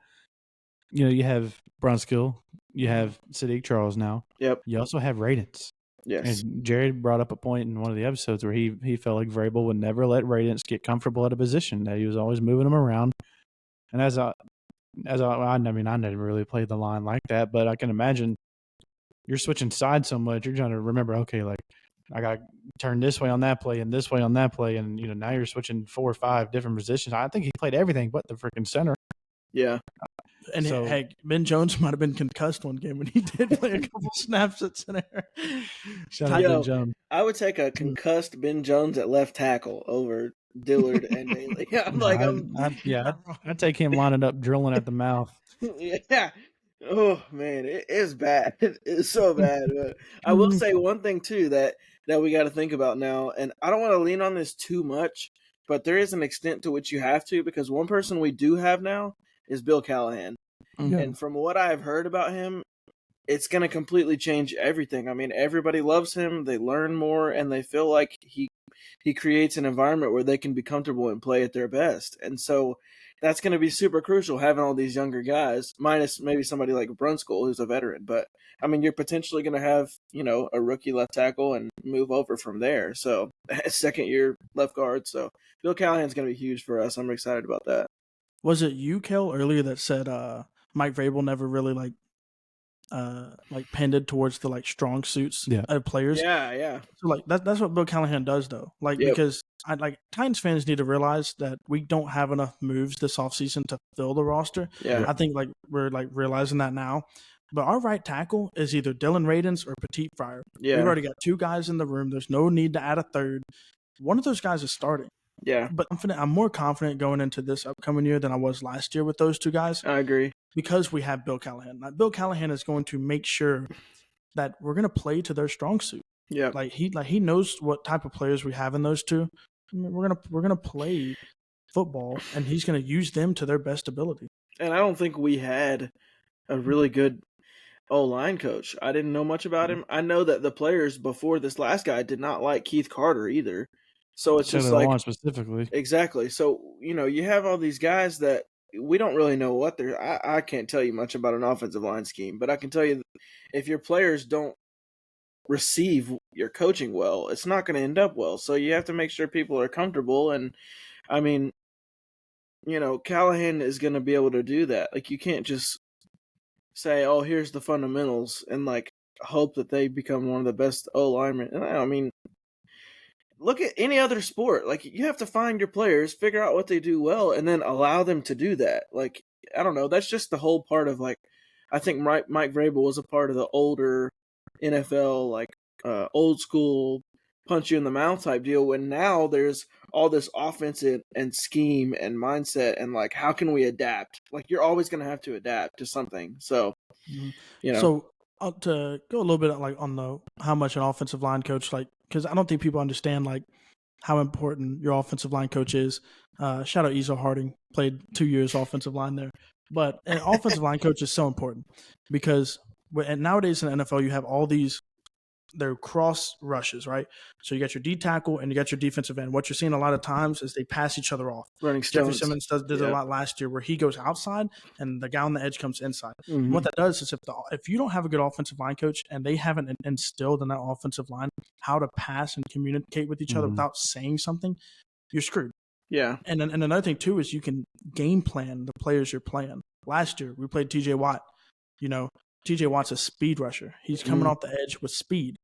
you have Brunskill, you have Sadiq Charles now. Yep. You also have Radens. Yes. And Jared brought up a point in one of the episodes where he felt like Vrabel would never let Radens get comfortable at a position, that he was always moving them around. And I never really played the line like that, but I can imagine you're switching sides so much, you're trying to remember, okay, like I got to turn this way on that play and this way on that play. And, now you're switching 4 or 5 different positions. I think he played everything but the freaking center. Yeah. And hey, Ben Jones might have been concussed one game when he did play a couple snaps at center. Shout out Ben Jones. I would take a concussed Ben Jones at left tackle over Dillard and Daly. I'd take him lining up, drilling at the mouth. Yeah. Oh man, it is bad. It's so bad. But I will say one thing too that we got to think about now, and I don't want to lean on this too much, but there is an extent to which you have to, because one person we do have now is Bill Callahan, and from what I've heard about him, it's going to completely change everything. I mean, everybody loves him. They learn more, and they feel like he creates an environment where they can be comfortable and play at their best, and so. That's going to be super crucial, having all these younger guys, minus maybe somebody like Brunskill, who's a veteran. But, I mean, you're potentially going to have, a rookie left tackle and move over from there. So, second-year left guard. So, Bill Callahan's going to be huge for us. I'm excited about that. Was it you, Kel, earlier that said Mike Vrabel never really, pended towards the, strong suits of players? Yeah. So, that's what Bill Callahan does, though. Because Titans fans need to realize that we don't have enough moves this offseason to fill the roster. Yeah. I think we're realizing that now. But our right tackle is either Dylan Radens or Petit Fryer. Yeah. We've already got 2 guys in the room. There's no need to add a third. One of those guys is starting. Yeah. But I'm more confident going into this upcoming year than I was last year with those 2 guys. I agree. Because we have Bill Callahan. Bill Callahan is going to make sure that we're going to play to their strong suit. Yeah. He knows what type of players we have in those 2. I mean, we're gonna play football, and he's gonna use them to their best ability. And I don't think we had a really good O-line coach. I didn't know much about him. I know that the players before this last guy did not like Keith Carter either. So it's just like specifically. exactly. So you have all these guys that we don't really know what they're. I can't tell you much about an offensive line scheme, but I can tell you if your players don't receive your coaching well, it's not going to end up well. So you have to make sure people are comfortable. And I mean, Callahan is going to be able to do that. Like you can't just say, "Oh, here's the fundamentals," and like hope that they become one of the best O linemen. And I mean, look at any other sport. Like you have to find your players, figure out what they do well, and then allow them to do that. Like I don't know. That's just the whole part of like. I think Mike Vrabel was a part of the older NFL, like old school punch you in the mouth type deal. When now there's all this offensive and scheme and mindset, and like how can we adapt? Like you're always going to have to adapt to something. So, So to go a little bit like on the how much an offensive line coach like because I don't think people understand like how important your offensive line coach is. Shout out Ezo Harding, played 2 years offensive line there. But an offensive line coach is so important because nowadays in the NFL, you have all these they're cross rushes, right? So you got your D tackle and you got your defensive end. What you're seeing a lot of times is they pass each other off. Running Jeffrey stones. Simmons did a lot last year where he goes outside and the guy on the edge comes inside. Mm-hmm. And what that does is if you don't have a good offensive line coach and they haven't instilled in that offensive line how to pass and communicate with each other without saying something, you're screwed. Yeah. And another thing too is you can game plan the players you're playing. Last year we played TJ Watt. TJ Watt's a speed rusher. He's coming off the edge with speed.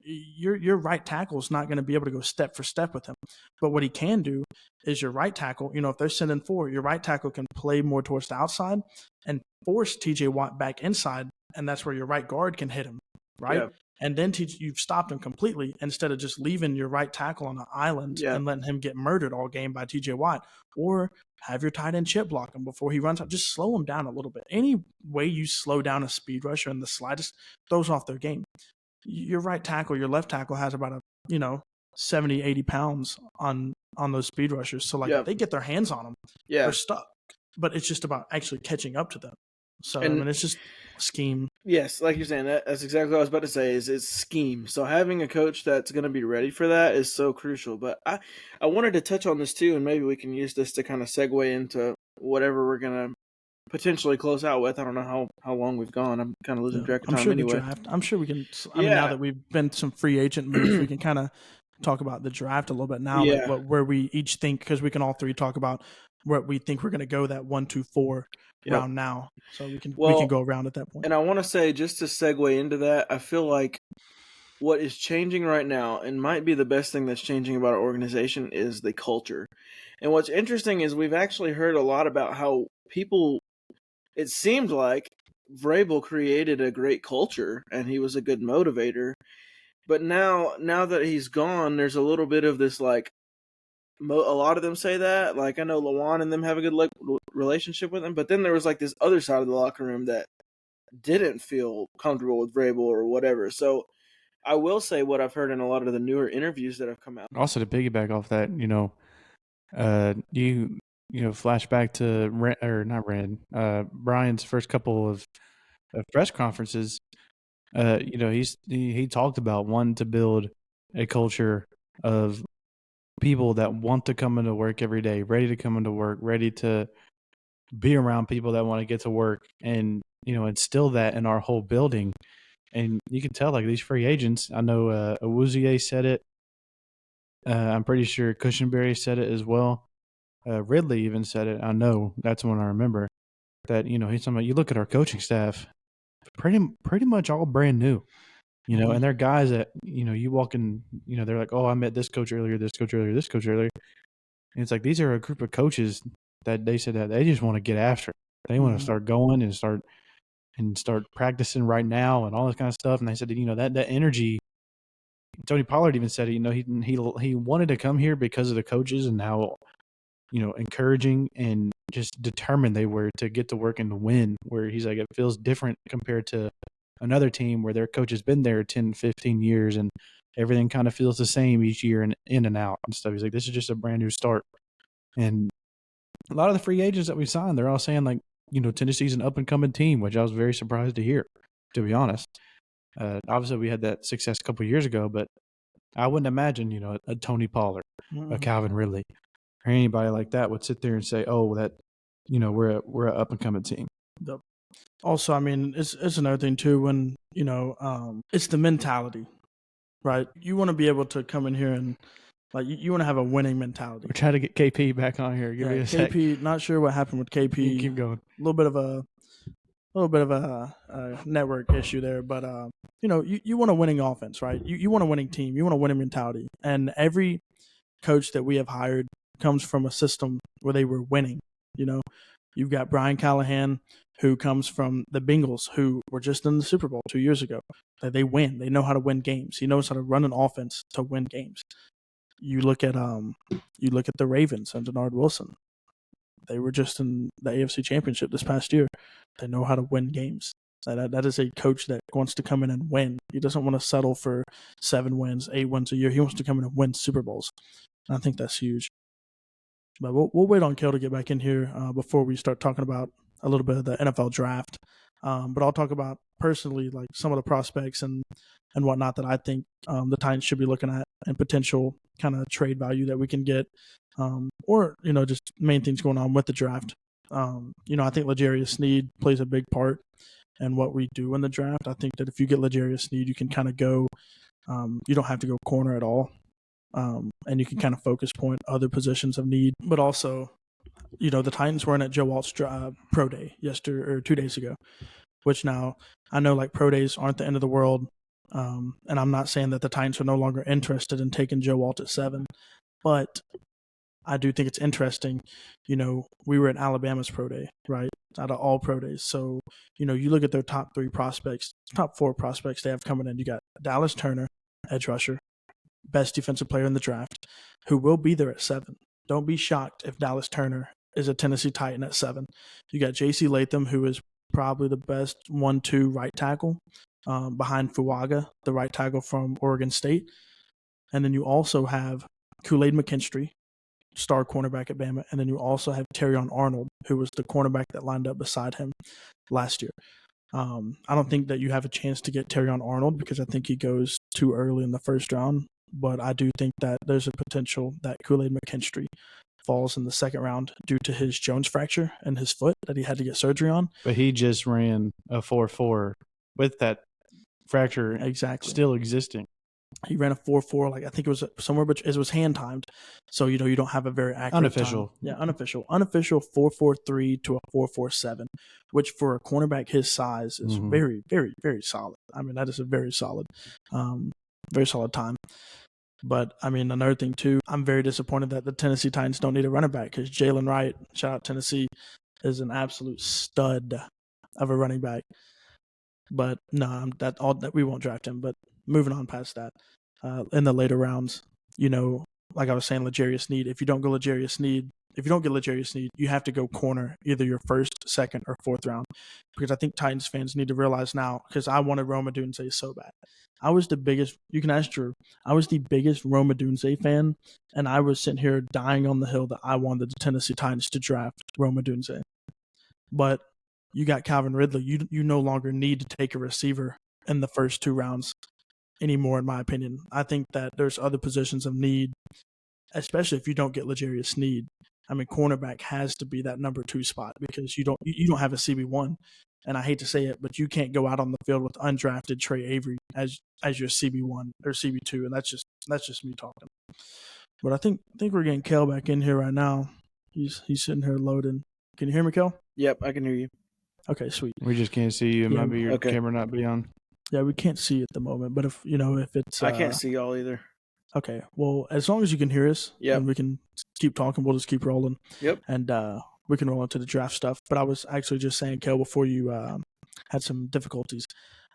Your right tackle is not going to be able to go step for step with him. But what he can do is your right tackle, if they're sending forward, your right tackle can play more towards the outside and force TJ Watt back inside. And that's where your right guard can hit him, right? Yeah. And then you've stopped him completely instead of just leaving your right tackle on an island and letting him get murdered all game by TJ Watt. Or have your tight end chip block him before he runs out. Just slow him down a little bit. Any way you slow down a speed rusher in the slightest throws off their game. Your right tackle, your left tackle has about 70, 80 pounds on those speed rushers. So if they get their hands on them, they're stuck. But it's just about actually catching up to them. So it's just scheme. Yes, like you're saying, that's exactly what I was about to say. Is scheme. So having a coach that's going to be ready for that is so crucial. But I wanted to touch on this too, and maybe we can use this to kind of segue into whatever we're going to potentially close out with. I don't know how long we've gone. I'm kind of losing track of time anyway. The draft. I'm sure we can. I mean, now that we've been some free agent moves, we can kind of talk about the draft a little bit now. Yeah. Like where we each think, because we can all three talk about where we think we're going to go that 1, 2, 4 round now. So we can go around at that point. And I want to say, just to segue into that, I feel like what is changing right now and might be the best thing that's changing about our organization is the culture. And what's interesting is we've actually heard a lot about how people, it seemed like Vrabel created a great culture and he was a good motivator. But now that he's gone, there's a little bit of this like, a lot of them say that. Like I know Lawan and them have a good relationship with him, but then there was like this other side of the locker room that didn't feel comfortable with Vrabel or whatever. So I will say what I've heard in a lot of the newer interviews that have come out. Also, to piggyback off that, flashback to Brian's first couple of press conferences. He talked about wanting to build a culture of people that want to come into work every day, ready to come into work, ready to be around people that want to get to work, and instill that in our whole building. And you can tell, like these free agents. I know Awuzie said it. I'm pretty sure Cushenberry said it as well. Ridley even said it. I know that's one I remember. That he's talking about. You look at our coaching staff, pretty much all brand new. And they're guys that, you walk in, they're like, oh, I met this coach earlier, this coach earlier, this coach earlier. And it's like, these are a group of coaches that they said that they just want to get after it. They want to start going and start practicing right now and all this kind of stuff. And they said, that energy, Tony Pollard even said, he wanted to come here because of the coaches and how, encouraging and just determined they were to get to work and to win, where he's like, it feels different compared to another team where their coach has been there 10, 15 years and everything kind of feels the same each year and in and out and stuff. He's like, this is just a brand new start. And a lot of the free agents that we signed, they're all saying like, Tennessee's an up and coming team, which I was very surprised to hear, to be honest. Obviously we had that success a couple of years ago, but I wouldn't imagine, a Tony Pollard, a Calvin Ridley or anybody like that would sit there and say, "Oh, that we're an up and coming team." Also, I mean, it's another thing too when it's the mentality, right? You want to be able to come in here and you want to have a winning mentality. We're trying to get KP back on here. Give me a KP, sec. not sure what happened with KP. Keep going. A little bit of a network issue there, but you want a winning offense, right? You want a winning team. You want a winning mentality, and every coach that we have hired comes from a system where they were winning. You've got Brian Callahan, who comes from the Bengals, who were just in the Super Bowl 2 years ago. They win. They know how to win games. He knows how to run an offense to win games. You look at the Ravens and Denard Wilson. They were just in the AFC Championship this past year. They know how to win games. That is a coach that wants to come in and win. He doesn't want to settle for 7 wins, 8 wins a year. He wants to come in and win Super Bowls. And I think that's huge. But we'll wait on Kel to get back in here before we start talking about a little bit of the NFL draft. But I'll talk about personally like some of the prospects and whatnot that I think the Titans should be looking at and potential kind of trade value that we can get, or just main things going on with the draft. I think L'Jarius Sneed plays a big part in what we do in the draft. I think that if you get L'Jarius Sneed, you can kind of go. You don't have to go corner at all. And you can kind of focus point other positions of need. But also, the Titans weren't at Joe Walt's pro day 2 days ago, which now I know like pro days aren't the end of the world. And I'm not saying that the Titans are no longer interested in taking Joe Walt at 7, but I do think it's interesting. We were at Alabama's pro day, right? Out of all pro days. So, you look at their top 4 prospects they have coming in. You got Dallas Turner, edge rusher, best defensive player in the draft, who will be there at 7. Don't be shocked if Dallas Turner is a Tennessee Titan at 7. You got J.C. Latham, who is probably the best 1-2 right tackle behind Fuaga, the right tackle from Oregon State. And then you also have Kool-Aid McKinstry, star cornerback at Bama. And then you also have Terrion Arnold, who was the cornerback that lined up beside him last year. I don't think that you have a chance to get Terrion Arnold because I think he goes too early in the first round. But I do think that there's a potential that Kool-Aid McKinstry falls in the second round due to his Jones fracture in his foot that he had to get surgery on. But he just ran a 4.4 with that fracture still existing. He ran a 4.4, like I think it was somewhere, but it was hand timed. So, you don't have a very accurate unofficial. Time. Yeah, unofficial 4.43 to a 4.47, which for a cornerback his size is very, very, very solid. I mean, that is a very solid time. But, I mean, another thing, too, I'm very disappointed that the Tennessee Titans don't need a running back because Jalen Wright, shout out Tennessee, is an absolute stud of a running back. But, no, we won't draft him. But moving on past that, in the later rounds, like I was saying, L'Jarius Sneed, if you don't get L'Jarius Sneed, you have to go corner either your first, second, or fourth round. Because I think Titans fans need to realize now, because I wanted Rome Odunze so bad. I was the biggest, you can ask Drew, I was the biggest Rome Odunze fan, and I was sitting here dying on the hill that I wanted the Tennessee Titans to draft Rome Odunze. But you got Calvin Ridley. You no longer need to take a receiver in the first 2 rounds anymore, in my opinion. I think that there's other positions of need, especially if you don't get L'Jarius Sneed. I mean, cornerback has to be that number 2 spot because you don't have a CB1. And I hate to say it, but you can't go out on the field with undrafted Trey Avery as your CB1 or CB2, and that's just me talking. But I think we're getting Kel back in here right now. He's sitting here loading. Can you hear me, Kel? Yep, I can hear you. Okay, sweet. We just can't see you. It might be your camera not be on. Yeah, we can't see at the moment, but if it's I can't see y'all either. Okay, well, as long as you can hear us, and we can keep talking, we'll just keep rolling. Yep. And we can roll into the draft stuff. But I was actually just saying, Kel, before you had some difficulties,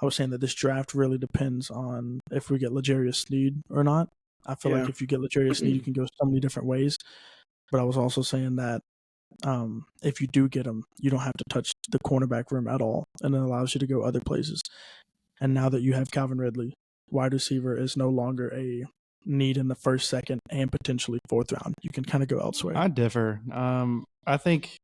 I was saying that this draft really depends on if we get L'Jarius Sneed or not. I feel like if you get L'Jarius Sneed, you can go so many different ways. But I was also saying that if you do get him, you don't have to touch the cornerback room at all, and it allows you to go other places. And now that you have Calvin Ridley, wide receiver is no longer a need in the first, second, and potentially fourth round. You can kind of go elsewhere. I differ. I think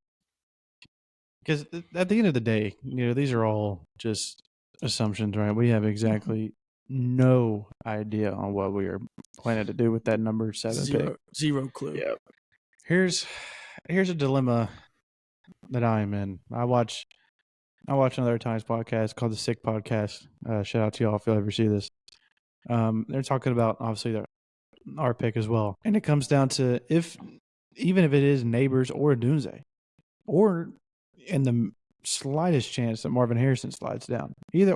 because at the end of the day, these are all just assumptions, right? We have exactly no idea on what we are planning to do with that number 7 pick. Zero clue. Yeah. Here's a dilemma that I am in. I watch another Times podcast called the Sick Podcast. Shout out to y'all if you'll ever see this. They're talking about obviously our pick as well, and it comes down to even if it is Neighbors or Dunze, or in the slightest chance that Marvin Harrison slides down, either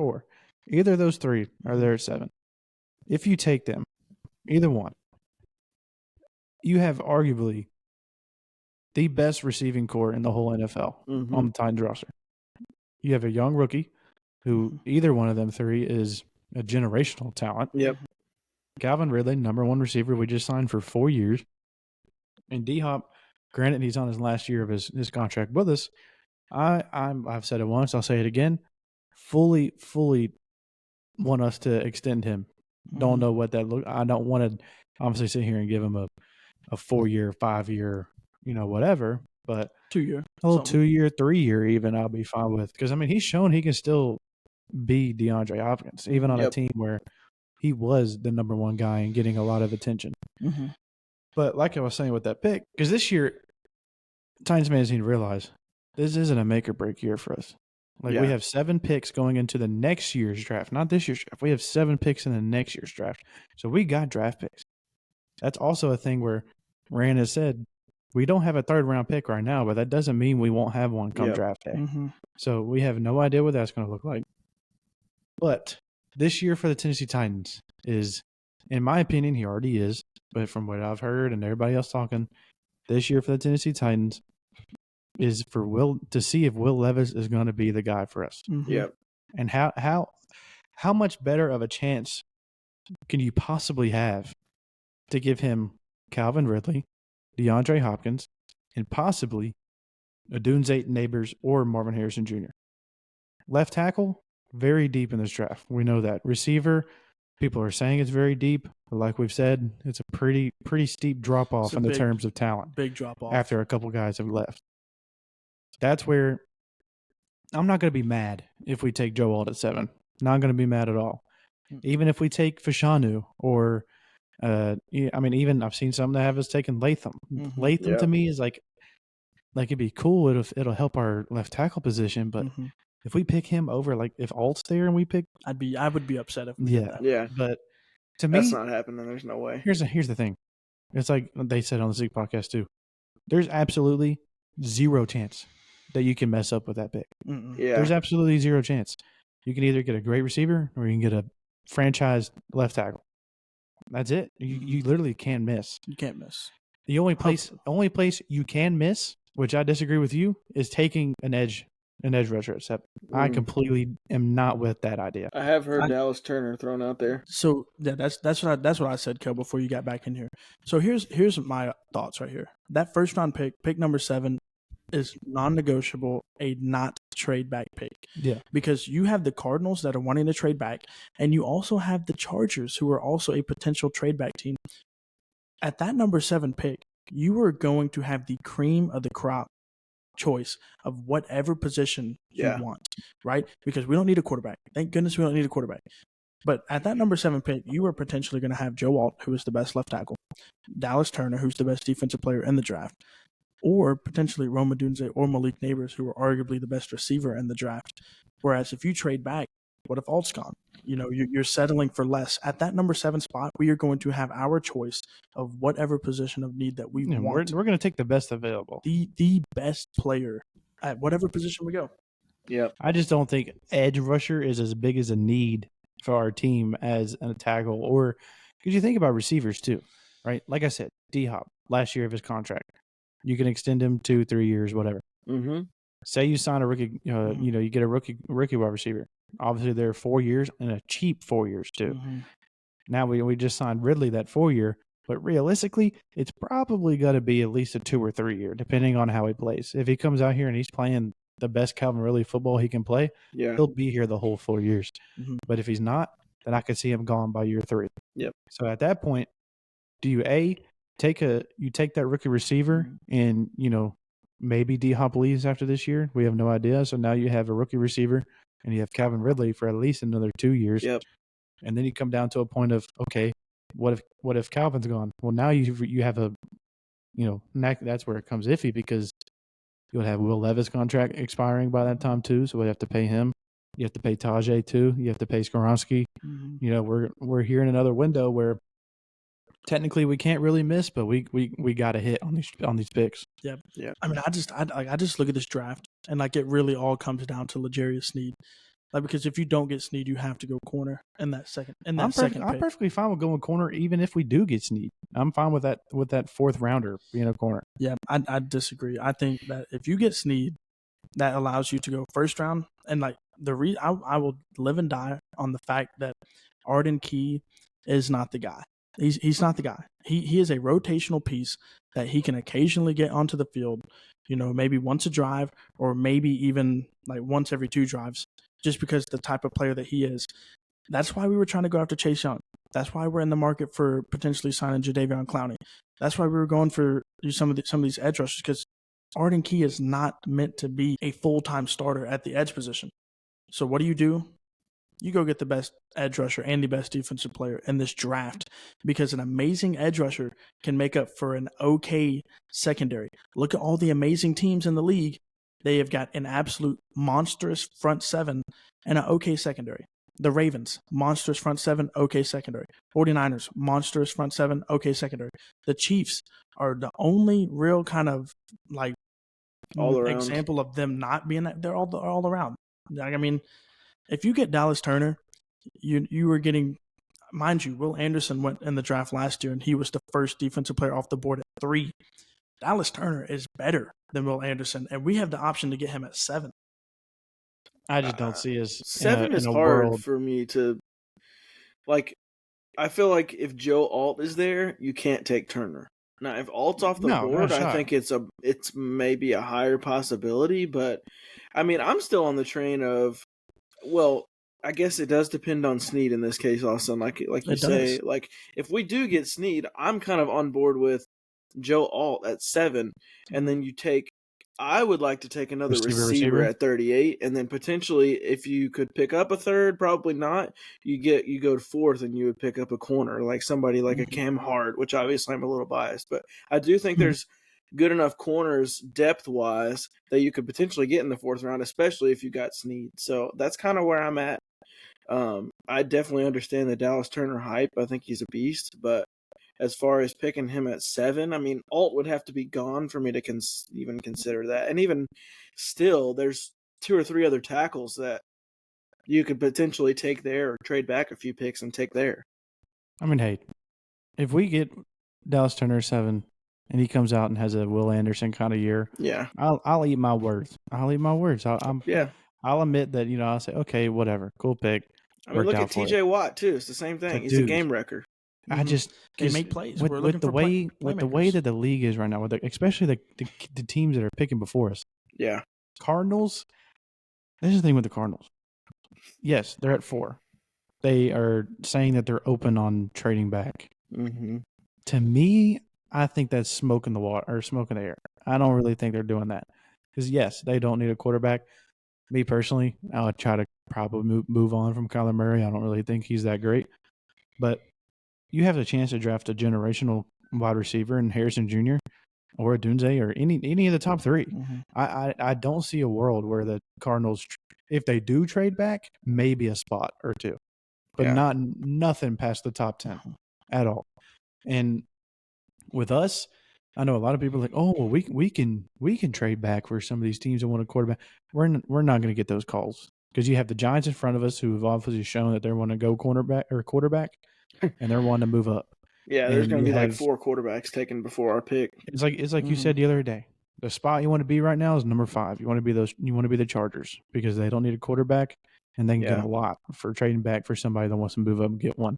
of those three are there at 7. If you take them, either one, you have arguably the best receiving core in the whole NFL on the Titans roster. You have a young rookie who either one of them three is a generational talent. Yep. Calvin Ridley, number 1 receiver, we just signed for 4 years. And D-Hop, granted he's on his last year of his contract with us. I've said it once, I'll say it again. Fully want us to extend him. Don't know what that looks. I don't want to obviously sit here and give him a 4-year, 5-year, whatever. But 2-year, a little 2-year, 3-year even, I'll be fine with. Because he's shown he can still be DeAndre Hopkins, even on a team where he was the number 1 guy and getting a lot of attention. But like I was saying with that pick, because this year, Titans fans need to realize this isn't a make or break year for us. We have 7 picks going into the next year's draft, not this year's draft. We have 7 picks in the next year's draft. So we got draft picks. That's also a thing where Rand has said, we don't have a 3rd-round pick right now, but that doesn't mean we won't have one come draft day. So we have no idea what that's going to look like. But this year for the Tennessee Titans is, in my opinion, he already is, but from what I've heard and everybody else talking, this year for the Tennessee Titans is for to see if Will Levis is going to be the guy for us. Yep. And how much better of a chance can you possibly have to give him Calvin Ridley, DeAndre Hopkins, and possibly Odunze Neighbors or Marvin Harrison Jr. Left tackle, very deep in this draft. We know that. Receiver, people are saying it's very deep, but like we've said, it's a pretty steep drop off in the terms of talent. Big drop off after a couple guys have left. That's where I'm not going to be mad if we take Joe Alt at 7. Not going to be mad at all. Even if we take Fashanu or even I've seen some that have us taking Latham. Latham to me is like it'd be cool. It'll help our left tackle position, but if we pick him over, like if Alt's there and we pick, I would be upset if we did that. Yeah. But to me, that's not happening. There's no way. Here's the thing. It's like they said on the Zeke podcast too. There's absolutely zero chance that you can mess up with that pick. Yeah. There's absolutely zero chance. You can either get a great receiver or you can get a franchise left tackle. That's it. You literally can't miss. You can't miss. The only place you can miss, which I disagree with you, is taking an edge rusher at 7. I completely am not with that idea. I have heard Dallas Turner thrown out there. So yeah, that's what I said, Kel, before you got back in here. So here's my thoughts right here. That 1st-round pick number 7, is non-negotiable, a not trade back pick. Yeah. Because you have the Cardinals that are wanting to trade back, and you also have the Chargers, who are also a potential trade back team. At that number 7 pick, you are going to have the cream of the crop choice of whatever position you want, right? Because we don't need a quarterback. Thank goodness we don't need a quarterback. But at that number 7 pick, you are potentially going to have Joe Alt, who is the best left tackle, Dallas Turner, who's the best defensive player in the draft, or potentially Rome Odunze or Malik Neighbors, who are arguably the best receiver in the draft. Whereas if you trade back, what if Alt's gone? You're settling for less. At that number 7 spot, we are going to have our choice of whatever position of need that we want. We're going to take the best available. The best player at whatever position we go. Yep. I just don't think edge rusher is as big as a need for our team as a tackle, or because you think about receivers too, right? Like I said, D-Hop, last year of his contract. You can extend him 2-3 years, whatever. Say you sign a rookie, you get a rookie wide receiver. Obviously, they're 4 years and a cheap 4 years too. Now we just signed Ridley that 4-year, but realistically, it's probably got to be at least a 2 or 3 year, depending on how he plays. If he comes out here and he's playing the best Calvin Ridley football he can play, he'll be here the whole 4 years. But if he's not, then I could see him gone by year 3. Yep. So at that point, do you take that rookie receiver and maybe D-Hop leaves after this year? We have no idea. So now you have a rookie receiver and you have Calvin Ridley for at least another 2 years. Yep. And then you come down to a point of, okay, what if Calvin's gone? Well, now you have a, that's where it comes iffy because you'll have Will Levis' contract expiring by that time too, so we have to pay him. You have to pay Tajay too. You have to pay Skoronski. We're here in another window where technically we can't really miss, but we got a hit on these picks. Yeah. I mean, I just look at this draft and like it really all comes down to L'Jarius Sneed. Like, because if you don't get Sneed, you have to go corner in that second. I'm perfectly fine with going corner, even if we do get Sneed. I'm fine with that fourth rounder being a corner. Yeah, I disagree. I think that if you get Sneed, that allows you to go first round. And like I will live and die on the fact that Arden Key is not the guy. He's not the guy. He is a rotational piece that he can occasionally get onto the field. Maybe once a drive or maybe even like once every 2 drives. Just because the type of player that he is. That's why we were trying to go after Chase Young. That's why we're in the market for potentially signing Jadeveon Clowney. That's why we were going for some of these edge rushers, because Arden Key is not meant to be a full-time starter at the edge position. So what do? You go get the best edge rusher and the best defensive player in this draft, because an amazing edge rusher can make up for an okay secondary. Look at all the amazing teams in the league. They have got an absolute monstrous front seven and an okay secondary. The Ravens, monstrous front seven, okay secondary. 49ers, monstrous front seven, okay secondary. The Chiefs are the only real kind of like example of them not being that. They're all around. Like, I mean, if you get Dallas Turner, you were getting, mind you, Will Anderson went in the draft last year and he was the first defensive player off the board at 3. Dallas Turner is better than Will Anderson, and we have the option to get him at 7. I just don't see us 7 is hard for me to like. I feel like if Joe Alt is there, you can't take Turner. Now, if Alt's off the board, I think it's maybe a higher possibility. But I mean, I'm still on the train of, well, I guess it does depend on Sneed in this case, Austin. Like you say, like if we do get Sneed, I'm kind of on board with Joe Alt at 7, and then I would like to take another receiver at 38, and then potentially if you could pick up a third, probably not. You go to 4th, and you would pick up a corner, like somebody like a Cam Hart, which obviously I'm a little biased, but I do think there's good enough corners depth wise that you could potentially get in the 4th round, especially if you got Sneed. So that's kind of where I'm at. I definitely understand the Dallas Turner hype. I think he's a beast, but as far as picking him at 7, I mean, Alt would have to be gone for me to even consider that. And even still, there's 2 or 3 other tackles that you could potentially take there or trade back a few picks and take there. I mean, hey, if we get Dallas Turner 7 and he comes out and has a Will Anderson kind of year, yeah, I'll eat my words. I'll admit that, I'll say, okay, whatever, cool pick. I mean, look at TJ Watt too. It's the same thing. He's a game wrecker. I just they make plays. With the way that the league is right now, especially the teams that are picking before us. Yeah, Cardinals. This is the thing with the Cardinals. Yes, they're at 4. They are saying that they're open on trading back. Mm-hmm. To me, I think that's smoke in the water or smoke in the air. I don't really think they're doing that because yes, they don't need a quarterback. Me personally, I would try to probably move on from Kyler Murray. I don't really think he's that great, but you have the chance to draft a generational wide receiver in Harrison Jr. or a Dunze or any of the top 3. Mm-hmm. I don't see a world where the Cardinals, if they do trade back, maybe a spot or 2, but nothing past the top 10 at all. And with us, I know a lot of people are like, oh, well, we can trade back for some of these teams that want a quarterback. We're not going to get those calls because you have the Giants in front of us who have obviously shown that they want to go cornerback or quarterback. And they're wanting to move up. Yeah, there's going to be like 4 quarterbacks taken before our pick. It's like you said the other day. The spot you want to be right now is number 5. You want to be the Chargers because they don't need a quarterback and they can get a lot for trading back for somebody that wants to move up and get one.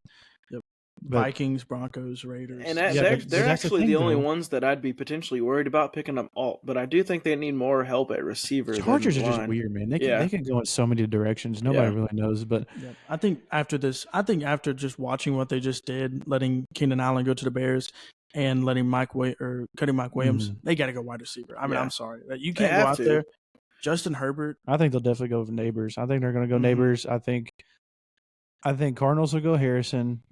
Yep. Vikings, Broncos, Raiders. And they're actually the only ones that I'd be potentially worried about picking up Alt, but I do think they need more help at receiver. Chargers are just weird, man. They can go in so many directions. Nobody really knows. But I think after just watching what they just did, letting Keenan Allen go to the Bears and letting cutting Mike Williams, they got to go wide receiver. I mean, I'm sorry. You can't go out there. Justin Herbert. I think they'll definitely go with Neighbors. I think they're going to go Neighbors. I think I think Cardinals will go Harrison.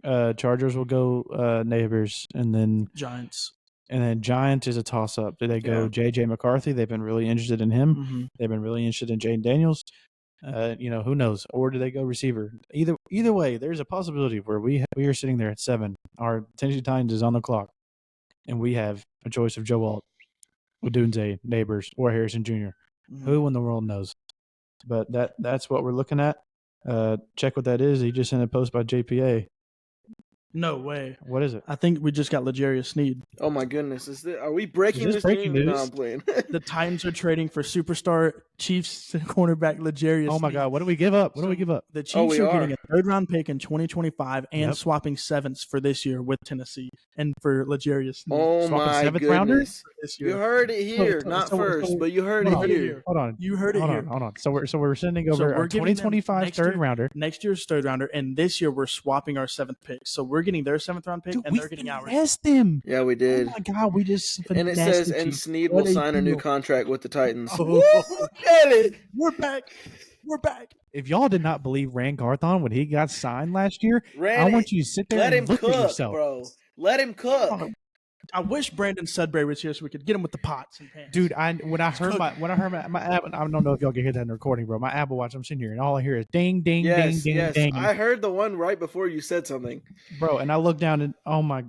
Chargers will go Neighbors, and then Giants. And then Giants is a toss-up. Do they go J.J. McCarthy? They've been really interested in him. Mm-hmm. They've been really interested in Jaden Daniels. Who knows? Or do they go receiver? Either way, there's a possibility where we are sitting there at 7. Our Tennessee Titans is on the clock, and we have a choice of Joe Alt, Odunze, Neighbors, or Harrison Jr. Mm-hmm. Who in the world knows? But that's what we're looking at. Check what that is. He just sent a post by JPA. No way. What is it? I think we just got L'Jarius Sneed. Oh my goodness! Are we breaking this breaking news? No, I'm playing. The Titans are trading for superstar Chiefs cornerback L'Jarius. Oh my God! What do we give up? The Chiefs are getting a 3rd-round pick in 2025 and swapping 7ths for this year with Tennessee and for L'Jarius Sneed. Oh my goodness! This year. You heard it here, but you heard it here. Hold on, you heard it here. Hold on. So we're sending over our 2025 3rd-rounder. Next year's 3rd-rounder, and this year we're swapping our 7th pick. So we're getting their 7th-round pick, and they're getting ours. Them. Yeah, we did. Oh my God, we just and it says, and Sneed will sign a new contract with the Titans. We're back. If y'all did not believe Rand Carthon when he got signed last year, I want you to sit there and look at yourself, bro. Let him cook. I wish Brandon Sudbury was here so we could get him with the pots and pans. Dude, when I heard my app, I don't know if y'all can hear that in the recording, bro. My Apple Watch, I'm sitting here and all I hear is ding, ding, ding, ding, ding. I heard the one right before you said something, bro. And I looked down and oh my,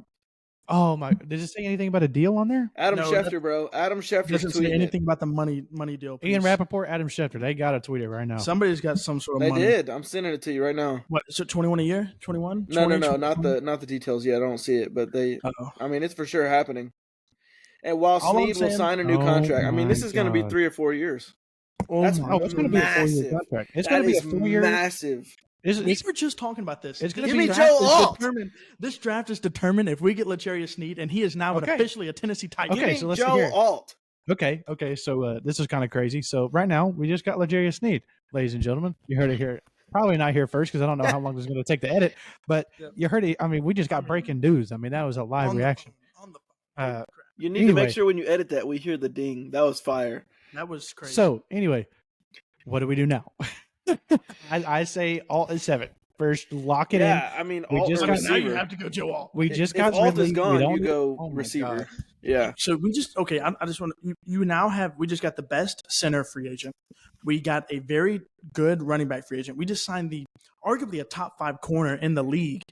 did it say anything about a deal on there? Adam Schefter, bro. Adam Schefter doesn't say anything about the money deal. Please. Ian Rappaport, Adam Schefter, they got to tweet it right now. Somebody's got some sort of money. They did. I'm sending it to you right now. What is it? 21 a year? 21? No, not the details yet. I don't see it, but they. I mean, it's for sure happening. And while Sneed will sign a new contract, I mean, this is going to be 3 or 4 years. It's going to be a 4-year contract. It's going to be a 4-year. Massive. We were just talking about this. It's going to be Joe Alt. This draft is determined if we get L'Jarius Sneed, and he is now officially a Tennessee Titan. Okay, so let's Joe Alt. Okay. So this is kind of crazy. So right now we just got L'Jarius Sneed, ladies and gentlemen. You heard it here. Probably not here first because I don't know how long this is going to take to edit. But you heard it. I mean, we just got breaking news. I mean, that was a live reaction. You need to make sure when you edit that we hear the ding. That was fire. That was crazy. So anyway, what do we do now? I say Alt is 7. First, lock it in. Yeah, I mean, now you have to go Joe Alt. We just got Alt is gone. You go receiver. Yeah. So we just I just want you now have we just got the best center free agent. We got a very good running back free agent. We just signed arguably a top 5 corner in the league.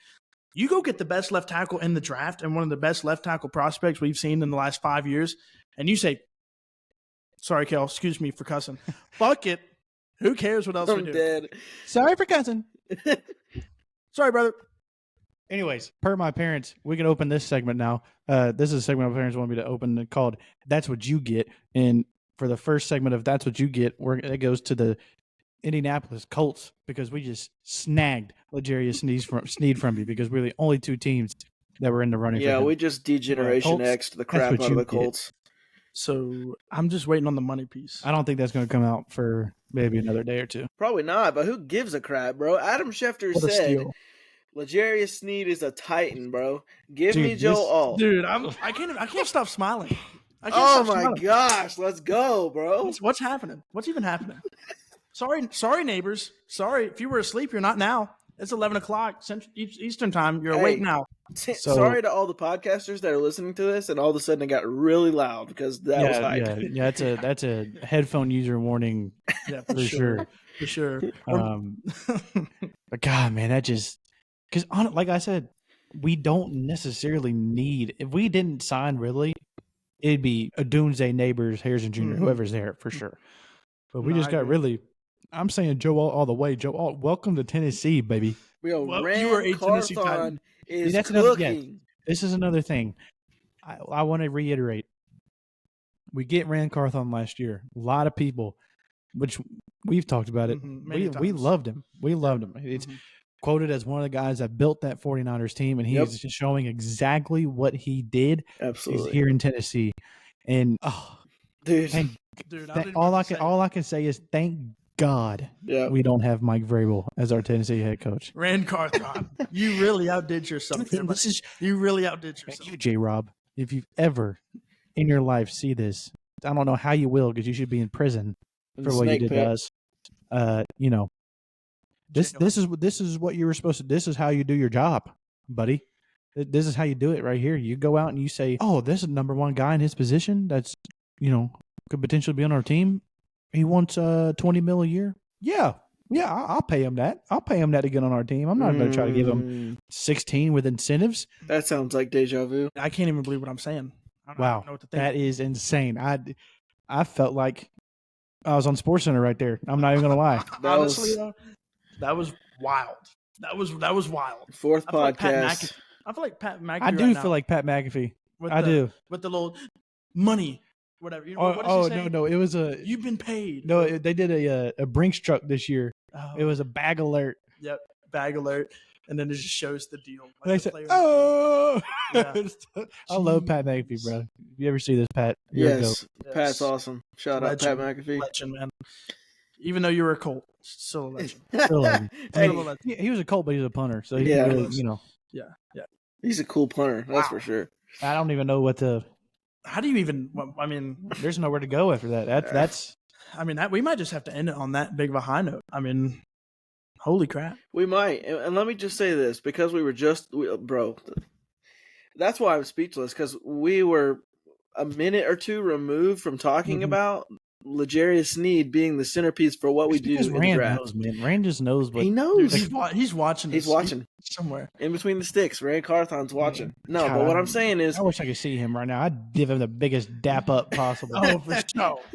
You go get the best left tackle in the draft and one of the best left tackle prospects we've seen in the last 5 years, and you say, "Sorry, Kel, excuse me for cussing. Fuck it. Who cares what else we do?" Dead. Sorry for cussing. Sorry, brother. Anyways, per my parents, we can open this segment now. This is a segment my parents want me to open called "That's What You Get." And for the first segment of "That's What You Get," it goes to the Indianapolis Colts because we just snagged L'Jarius Sneed from you because we're the only 2 teams that were in the running. Yeah, we just degeneration X'd the crap out of the Colts. So I'm just waiting on the money piece. I don't think that's going to come out for maybe another day or 2. Probably not, but who gives a crap, bro? Adam Schefter said L'Jarius Sneed is a Titan, bro. Give me Joe Alt. Dude, I can't stop smiling. Oh my gosh, let's go, bro. What's happening? What's even happening? Sorry, neighbors. Sorry, if you were asleep, you're not now. It's 11 o'clock Eastern time. You're awake now. Sorry to all the podcasters that are listening to this, and all of a sudden it got really loud because that was hype. Yeah. That's a headphone user warning. Yeah, for sure. For sure. But God, man, that just because like I said, we don't necessarily need. If we didn't sign Ridley, it'd be a Doomsday Neighbors, Harrison Jr., whoever's there for sure. But we just got Ridley. I'm saying Joe Alt all the way. Joe Alt, welcome to Tennessee, baby. You are a Tennessee Titan. That's cooking. This is another thing. I want to reiterate. We get Rand Carthon last year. A lot of people, which we've talked about it. We loved him. We loved him. It's quoted as one of the guys that built that 49ers team, and he's just showing exactly what he did. Absolutely. Here in Tennessee. And dude, all I can say is thank God we don't have Mike Vrabel as our Tennessee head coach. Rand Carthon, you really outdid yourself. You really outdid yourself. You, J-Rob, if you've ever in your life see this, I don't know how you will because you should be in prison for what you did to us. This is what you were supposed to. This is how you do your job, buddy. This is how you do it right here. You go out and you say, "Oh, this is number one guy in his position. That's could potentially be on our team. He wants $20 million a year. Yeah, I'll pay him that. I'll pay him that to get on our team. I'm not going to try to give him 16 with incentives. That sounds like deja vu. I can't even believe what I'm saying. I don't Wow, know what to think. that is insane. I felt like I was on SportsCenter right there. I'm not even going to lie. Honestly, though, that was wild. That was wild. Fourth podcast. I feel like Pat McAfee. I do feel like Pat McAfee. I do. With the little money, whatever. What does he say? No, it was You've been paid. No, they did a Brinks truck this year. Oh. It was a bag alert. Yep, bag alert, and then it just shows the deal. Like they said, "Oh." Yeah. I love Pat McAfee, bro. If you ever see this, Pat? Yes, Pat's awesome. Shout out Pat McAfee. Legend, man. Even though you were a Colt, still a legend. Still a legend. He was a Colt, but he was a punter, so he really, Yeah. He's a cool punter, that's for sure. I don't even know what to. How do you even? I mean, there's nowhere to go after that. That's. I mean, we might just have to end it on that big of a high note. I mean, holy crap. We might, and let me just say this because bro. That's why I'm speechless because we were a minute or two removed from talking about L'Jarius Sneed being the centerpiece for what we do in the draft. Knows, man. Rand just knows what he knows. He's watching. He's watching somewhere in between the sticks. Rand Carthon's watching. No, but what I'm saying is, I wish I could see him right now. I'd give him the biggest dap up possible. Oh,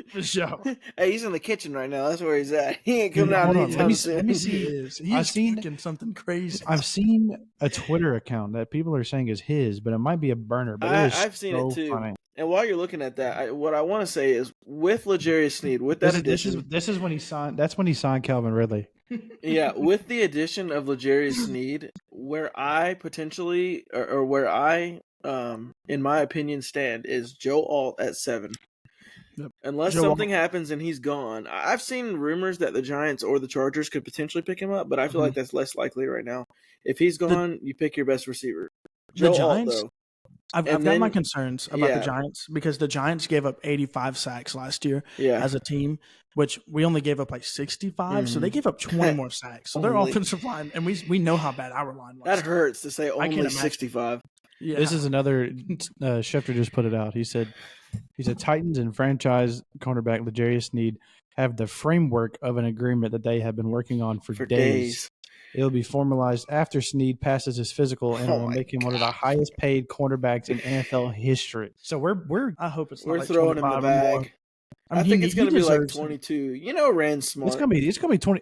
for sure. Hey, he's in the kitchen right now. That's where he's at. He ain't coming out anytime soon. Let me see. He's seen something crazy. I've seen a Twitter account that people are saying is his, but it might be a burner. But I've seen it too. Funny. And while you're looking at that, what I want to say is with L'Jarius Sneed, with that addition, this is when he signed. That's when he signed Calvin Ridley. Yeah, with the addition of L'Jarius Sneed, where I potentially, or where I, in my opinion, stand is Joe Alt at 7. Yep. Unless something happens and he's gone. I've seen rumors that the Giants or the Chargers could potentially pick him up, but I feel like that's less likely right now. If he's gone, you pick your best receiver. Joe Alt, though. I've got my concerns about the Giants because the Giants gave up 85 sacks last year as a team, which we only gave up like 65. So they gave up 20 more sacks. So their offensive line, and we know how bad our line was. That hurts to say only 65. Yeah. This is another Schefter just put it out. He said Titans and franchise cornerback L'Jarius Sneed have the framework of an agreement that they have been working on for days. It'll be formalized after Sneed passes his physical and will make him one of the highest paid cornerbacks in NFL history. So I hope it's we're throwing him the bag. I think it's going to be like 22. You know, Rand's smart. It's going to be 20.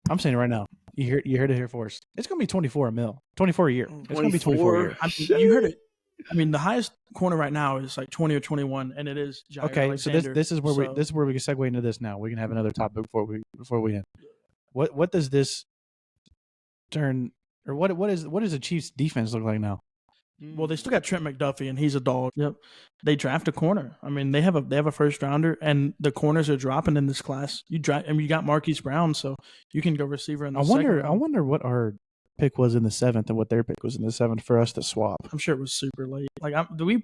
I'm saying it right now. You heard it here first. It's going to be 24 a mil, 24 a year. It's going to be 24 a year. You heard it. I mean, the highest corner right now is like 20 or 21, and it is Jair Alexander. So this is where we can segue into this now. We can have another topic before we end. What does this turn, or what does the Chiefs defense look like now? Well, they still got Trent McDuffie, and he's a dog. Yep. They draft a corner. I mean, they have a first rounder, and the corners are dropping in this class. You got Marquise Brown, so you can go receiver in the second round. I wonder what our pick was in the 7th and what their pick was in the 7th for us to swap. I'm sure it was super late. Like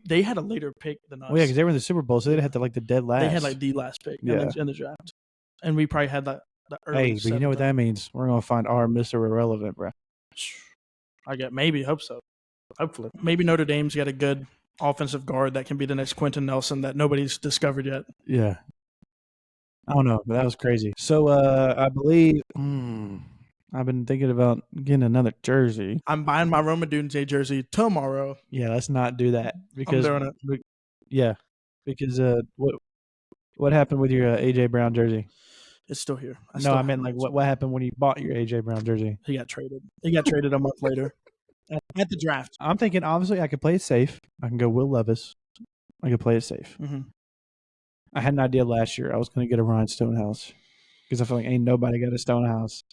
they had a later pick than us. Well, yeah, because they were in the Super Bowl, so they had the dead last. They had like the last pick in the draft, and we probably had the early. Hey, but you know what that means? We're gonna find our Mr. Irrelevant, bro. Hope so. Hopefully. Maybe Notre Dame's got a good offensive guard that can be the next Quentin Nelson that nobody's discovered yet. Yeah. I don't know, but that was crazy. So I believe I've been thinking about getting another jersey. I'm buying my Roma Dunze jersey tomorrow. Yeah, let's not do that because I'm doing it. Yeah, because what happened with your AJ Brown jersey? It's still here. I meant like what happened when you bought your AJ Brown jersey? He got traded. He got traded a month later at the draft. I'm thinking obviously I could play it safe. I can go Will Levis. I could play it safe. Mm-hmm. I had an idea last year. I was going to get a Ryan Stonehouse because I feel like ain't nobody got a Stonehouse.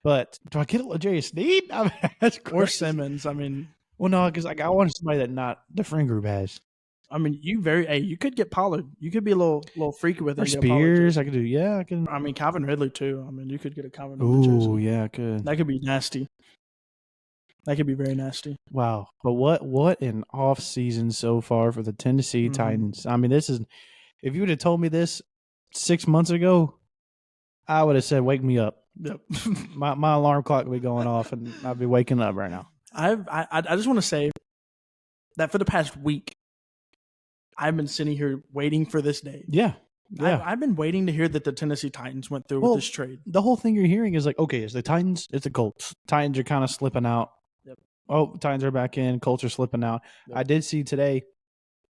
But do I get a L'Jarius Sneed? I mean, that's crazy. Or Simmons. I mean, well, no, because I wanted somebody that not the friend group has. I mean, you could get Pollard. You could be a little freaky with it. Or Spears. I could do. Yeah, I can. I mean, Calvin Ridley too. I mean, you could get a Calvin Ridley jersey. Ooh, yeah, I could. That could be nasty. That could be very nasty. Wow, but what an off season so far for the Tennessee Titans. I mean, this is. If you would have told me this 6 months ago, I would have said, "Wake me up." Yep. my alarm clock will be going off, and I'll be waking up right now. I just want to say that for the past week, I've been sitting here waiting for this day. Yeah. I've been waiting to hear that the Tennessee Titans went through with this trade. The whole thing you're hearing is like, okay, it's the Titans, it's the Colts. Titans are kind of slipping out. Yep. Oh, Titans are back in. Colts are slipping out. Yep. I did see today,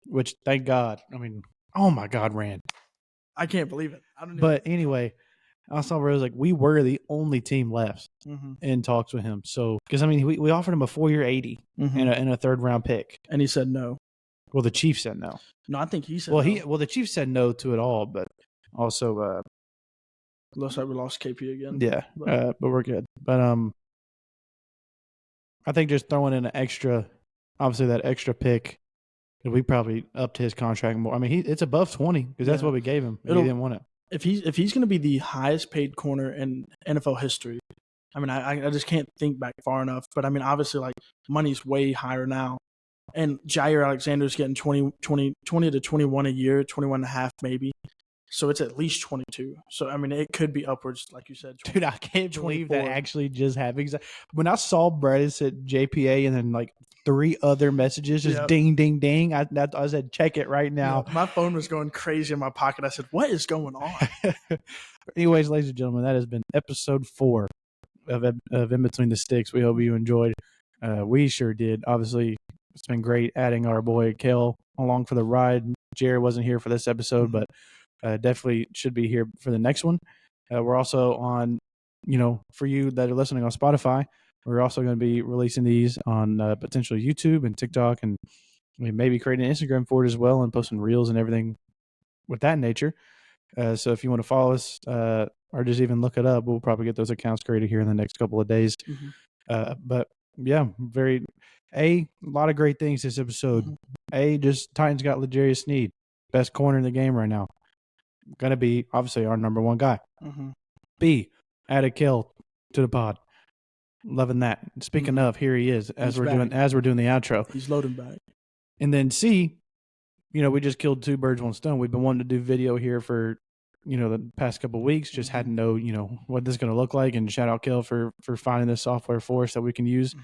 which thank God. I mean, oh my God, Rand. I can't believe it. But anyway, I saw where it was like we were the only team left Mm-hmm. in talks with him. So because I mean, we offered him a 4-year $80 and a third round pick, and he said no. Well, the Chiefs said no. No, I think he said no. Well, the Chiefs said no to it all, but also looks like we lost KP again. Yeah, but we're good. But I think just throwing in an extra, obviously that extra pick, we probably upped his contract more. I mean, it's above 20 because that's what we gave him. He didn't want it. If he's going to be the highest paid corner in NFL history, I mean, I just can't think back far enough. But I mean, obviously, like money's way higher now. And Jair Alexander's getting 20 to 21 a year, 21 and a half maybe. So it's at least 22. So, I mean, it could be upwards, like you said. Dude, I can't believe that actually just happened. When I saw Brad said JPA and then like 3 other messages, just ding, ding, ding, I said, check it right now. My phone was going crazy in my pocket. I said, what is going on? Anyways, ladies and gentlemen, that has been episode 4 of In Between the Sticks. We hope you enjoyed. We sure did. Obviously, it's been great adding our boy Kel along for the ride. Jared wasn't here for this episode, but definitely should be here for the next one. We're also on, for you that are listening on Spotify, we're also going to be releasing these on potential YouTube and TikTok, and maybe creating an Instagram for it as well and posting reels and everything with that nature. So if you want to follow us or just even look it up, we'll probably get those accounts created here in the next couple of days. But yeah, a lot of great things this episode. Just Titans got L'Jarius Sneed, best corner in the game right now. Going to be obviously our number 1 guy. B, added Kel to the pod. Loving that. Speaking of, here he is as we're doing the outro. He's loading back. And then C, we just killed 2 birds, 1 stone. We've been wanting to do video here for the past couple of weeks. Just hadn't know what this is going to look like. And shout out Kel for finding this software for us that we can use.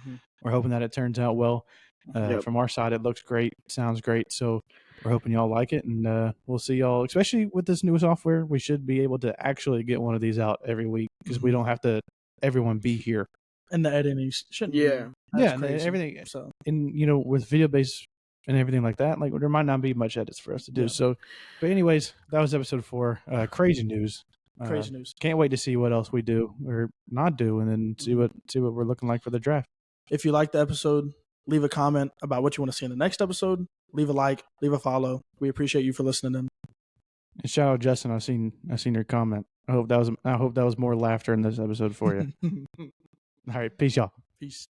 We're hoping that it turns out well. From our side, it looks great, sounds great. So we're hoping y'all like it, and we'll see y'all. Especially with this new software, we should be able to actually get one of these out every week because we don't have to everyone be here. And the editing shouldn't. Yeah, and everything. So, and with video based and everything like that, like there might not be much edits for us to do. Yeah. So, but anyways, that was episode 4. Crazy news. Crazy news. Can't wait to see what else we do or not do, and then see what we're looking like for the draft. If you liked the episode, leave a comment about what you want to see in the next episode. Leave a like, leave a follow. We appreciate you for listening in. And shout out Justin. I've seen your comment. I hope that was more laughter in this episode for you. All right, peace, y'all. Peace.